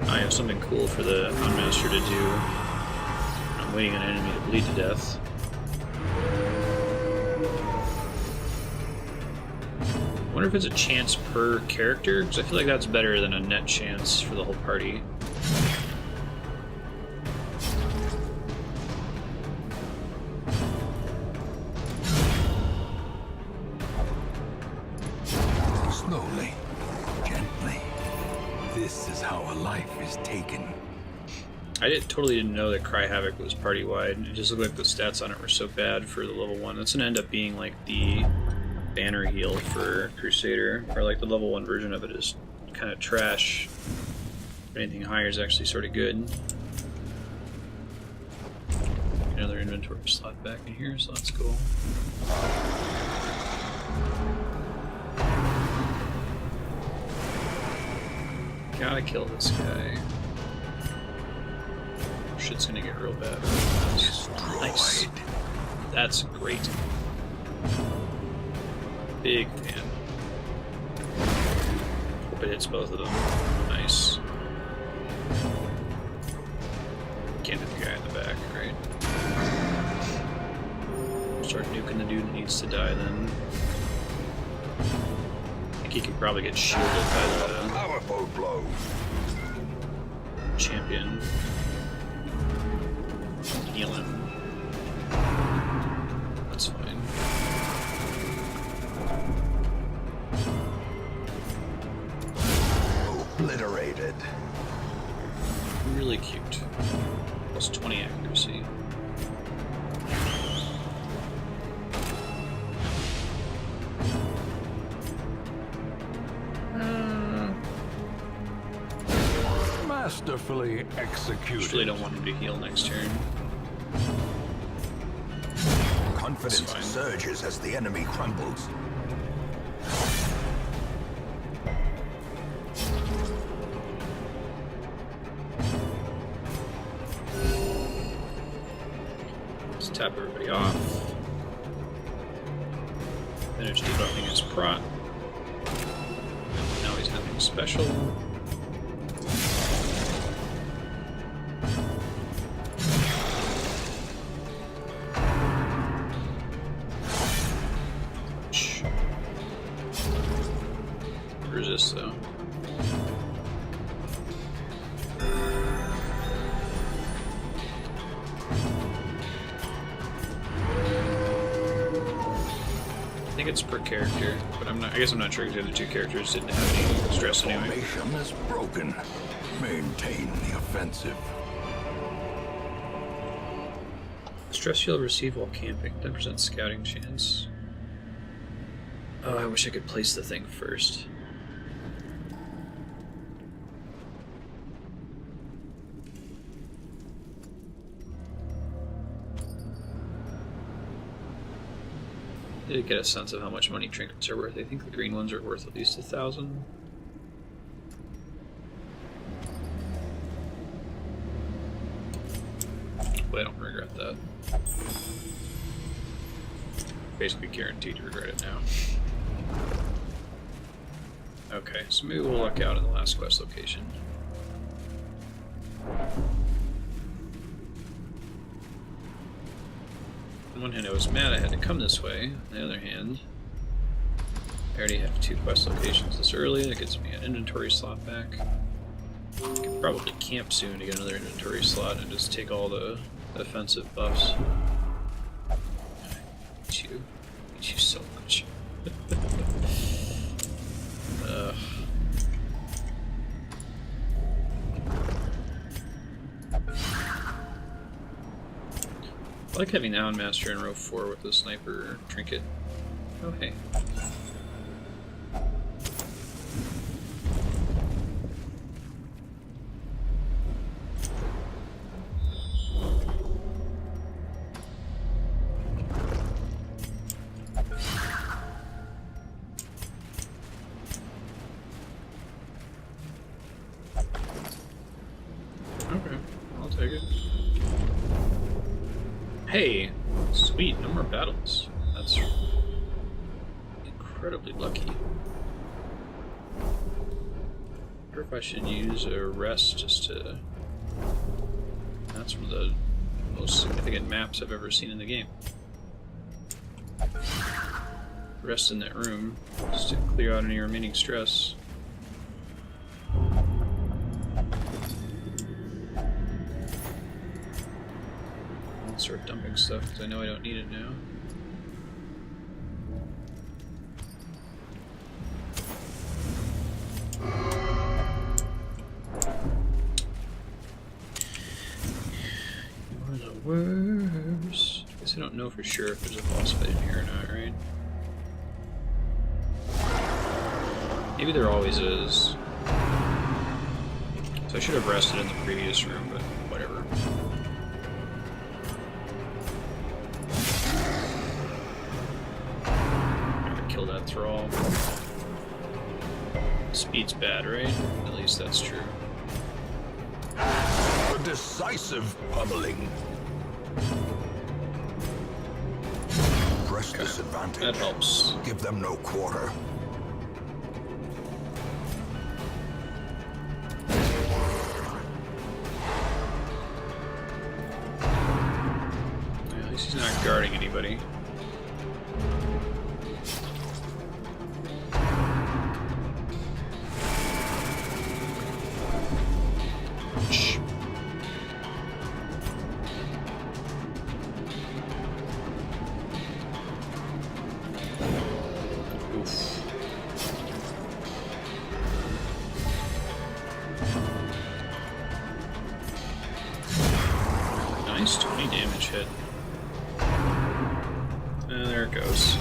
I have something cool for the Houndmaster to do. I'm waiting on an enemy to bleed to death. I wonder if it's a chance per character, because I feel like that's better than a net chance for the whole party. Slowly, gently. This is how a life is taken. I totally didn't know that Cry Havoc was party-wide. It just looked like the stats on it were so bad for the level 1. That's going to end up being like the banner heal for Crusader, or like the level 1 version of it is kind of trash. Anything higher is actually sort of good. Another inventory slot back in here, so that's cool. Gotta kill this guy. Shit's gonna get real bad. Nice. That's great. Big fan. Hope it hits both of them. Nice. Can't hit the guy in the back, right? Start nuking the dude that needs to die then. he could probably get shielded by the Powerful blow. champion. Heal him. That's fine. Obliterated. Really cute. Plus 20 accuracy. Masterfully executed. Just really don't want him to heal next turn. Confidence surges as the enemy crumbles. Let's tap everybody off. Finish debuffing his prot. Now he's nothing special. Resist though. I think it's per character, but I guess I'm not sure because the other two characters didn't have any stress anyway. Formation is broken. Maintain the offensive. Stress you'll receive while camping. 10% scouting chance. Oh, I wish I could place the thing first. To get a sense of how much money trinkets are worth. I think the green ones are worth at least 1,000. But I don't regret that. Basically guaranteed to regret it now. Okay, so maybe we'll luck out in the last quest location. On one hand, I was mad I had to come this way. On the other hand, I already have 2 quest locations this early. That gets me an inventory slot back. I could probably camp soon to get another inventory slot and just take all the offensive buffs. I hate you so much. I like having the Houndmaster in row 4 with the sniper trinket. Oh, hey. Okay, I'll take it. Hey, sweet, no more battles. That's incredibly lucky. I wonder if I should use a rest just to... That's one of the most significant maps I've ever seen in the game. Rest in that room, just to clear out any remaining stress. Start dumping stuff because I know I don't need it now. You're the worst. I guess I don't know for sure if there's a boss fight in here or not, right? Maybe there always is. So I should have rested in the previous room, but whatever. Kill that thrall. Speed's bad, right? At least that's true. A decisive pummeling. Press this advantage. That helps. Give them no quarter. Yeah, at least he's not guarding anybody. Nice 20 damage hit. And there it goes.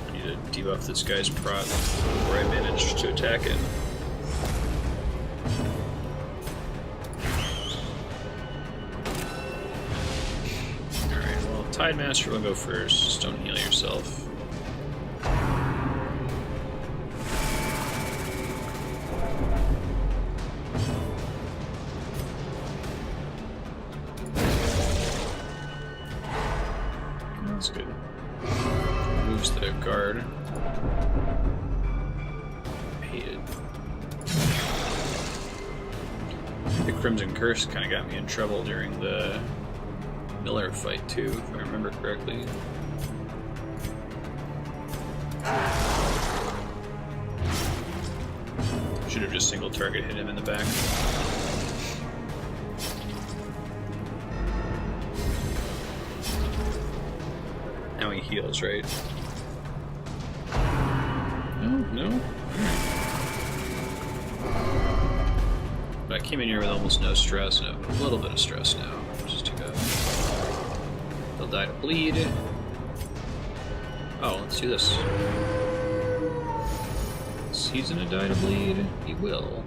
I need to debuff this guy's prot before I manage to attack it. Alright, well, Tide Master will go first. Just don't heal yourself. That's good. Moves the guard. Hated. The Crimson Curse kind of got me in trouble during the Miller fight too, if I remember correctly. Should have just single target hit him in the back. Now he heals, right? No. But I came in here with almost no stress, and a little bit of stress now, which is too bad. He'll die to bleed. Oh, let's do this. He's gonna die to bleed. He will.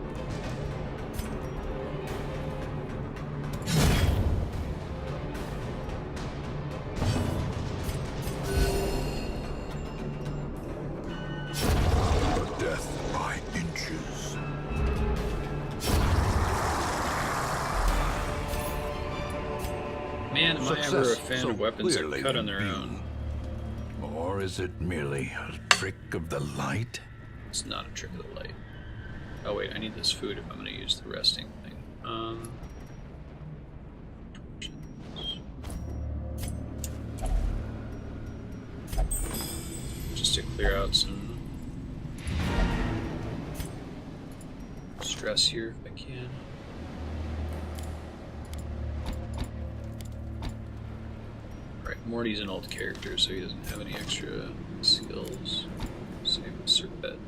Death by inches. Man, am I ever a fan of weapons that cut on their own. Or is it merely a trick of the light? It's not a trick of the light. Oh wait, I need this food if I'm going to use the resting thing. Just to clear out some stress here if I can. Right, Morty's an old character, so he doesn't have any extra skills. Same with Serpent.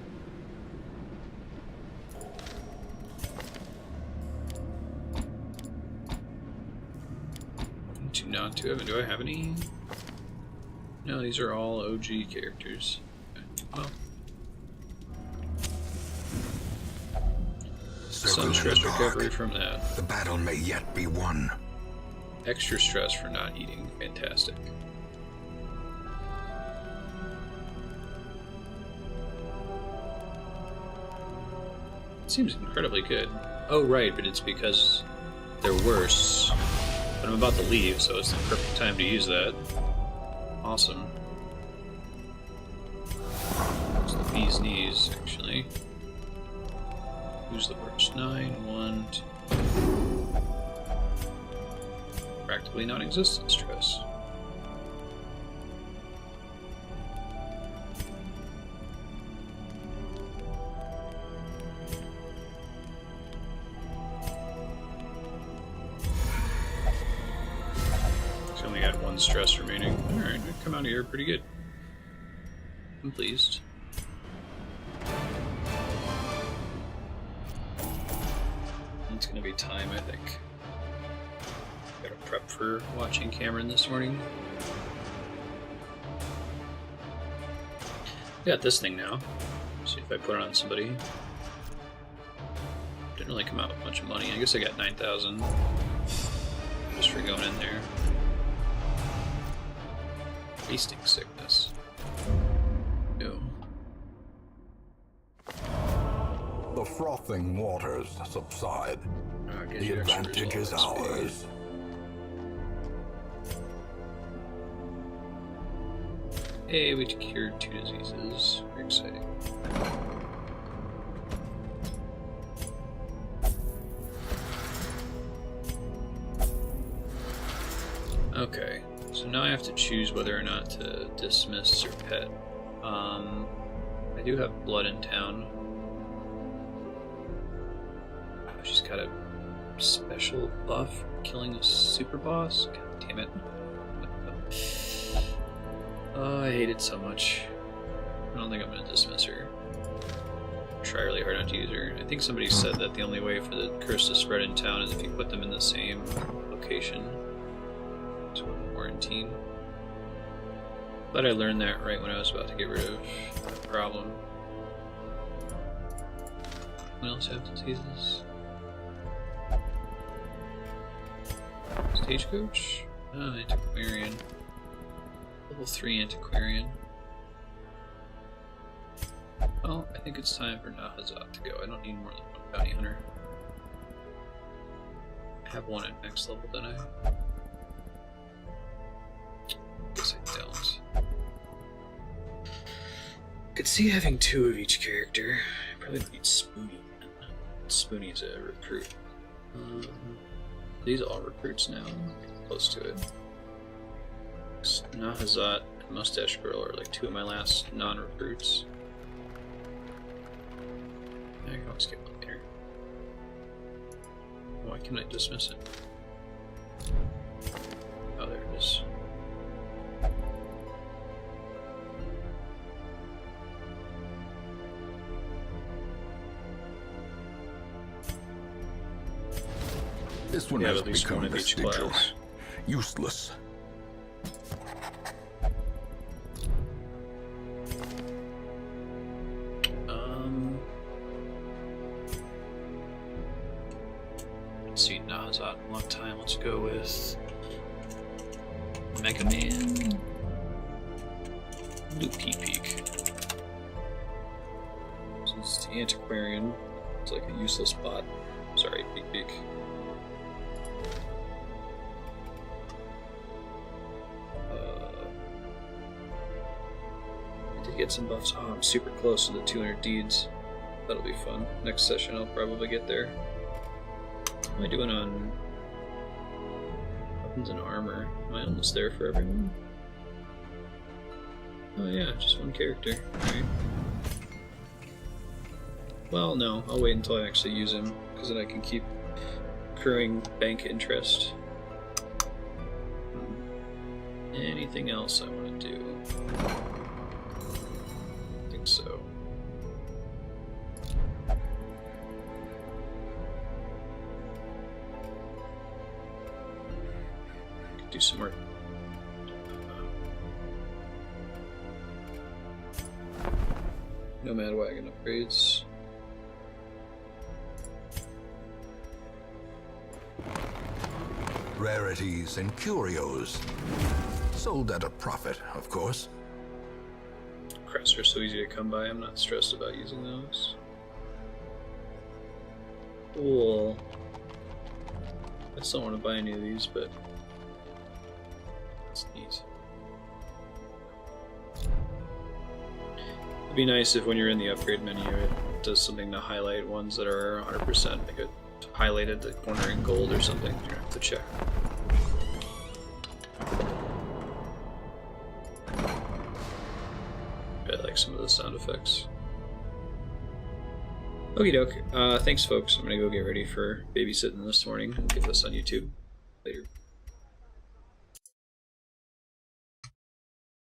Not to have. Do I have any? No, these are all OG characters. Okay. Well, some stress recovery from that. The battle may yet be won. Extra stress for not eating. Fantastic. It seems incredibly good. Oh, right, but it's because they're worse. But I'm about to leave, so it's the perfect time to use that. Awesome. It's the bee's knees, actually. Who's the worst? 9, 1, 2. Practically non-existent stress. Stress remaining. Alright, I come out of here pretty good. I'm pleased. It's gonna be time, I think. Gotta prep for watching Cameron this morning. Got this thing now. See if I put it on somebody. Didn't really come out with much money. I guess I got 9,000 just for going in there. Wasting sickness. Ew. The frothing waters subside. The advantage is ours. Hey, we cured 2 diseases. Very exciting. Okay. So now I have to choose whether or not to dismiss or pet. I do have blood in town. Oh, she's got a special buff for killing a super boss. God damn it. Oh, I hate it so much. I don't think I'm gonna dismiss her. Try really hard not to use her. I think somebody said that the only way for the curse to spread in town is if you put them in the same location. So quarantine. But I learned that right when I was about to get rid of the problem. What else have diseases? Stagecoach? Oh, Antiquarian. Level 3 Antiquarian. Well, I think it's time for Nahazat to go. I don't need more than one bounty hunter. I have one at next level, don't I? Guess I don't. Could see having 2 of each character. I probably need Spoonie. Spoonie's a recruit. These are all recruits now. Close to it. Nahazat and Mustache Girl are like 2 of my last non-recruits. I can always get one later. Why can't I dismiss it? Oh, there it is. This one Yeah, has at least become one of each vestigial, class. useless. See, Nahazat in a long time. Let's go with Mega Man. Loopy Peak. So it's the Antiquarian. It's like a useless bot. Sorry, Peak Peak. I did get some buffs. Oh, I'm super close to the 200 deeds. That'll be fun. Next session I'll probably get there. What am I doing on weapons and armor? Am I almost there for everyone? Oh yeah, just one character. Alright. Well, no, I'll wait until I actually use him, because then I can keep accruing bank interest. Anything else I want to do? I think so. Do some more. Nomad wagon upgrades. Rarities and curios. Sold at a profit, of course. Crests are so easy to come by, I'm not stressed about using those. Cool. I still want to buy any of these, but it's neat. It'd be nice if when you're in the upgrade menu it does something to highlight ones that are 100%, like it highlighted the corner in gold or something. You don't have to check. I like some of the sound effects. Okie doke. Thanks folks. I'm gonna go get ready for babysitting this morning and get this on YouTube later.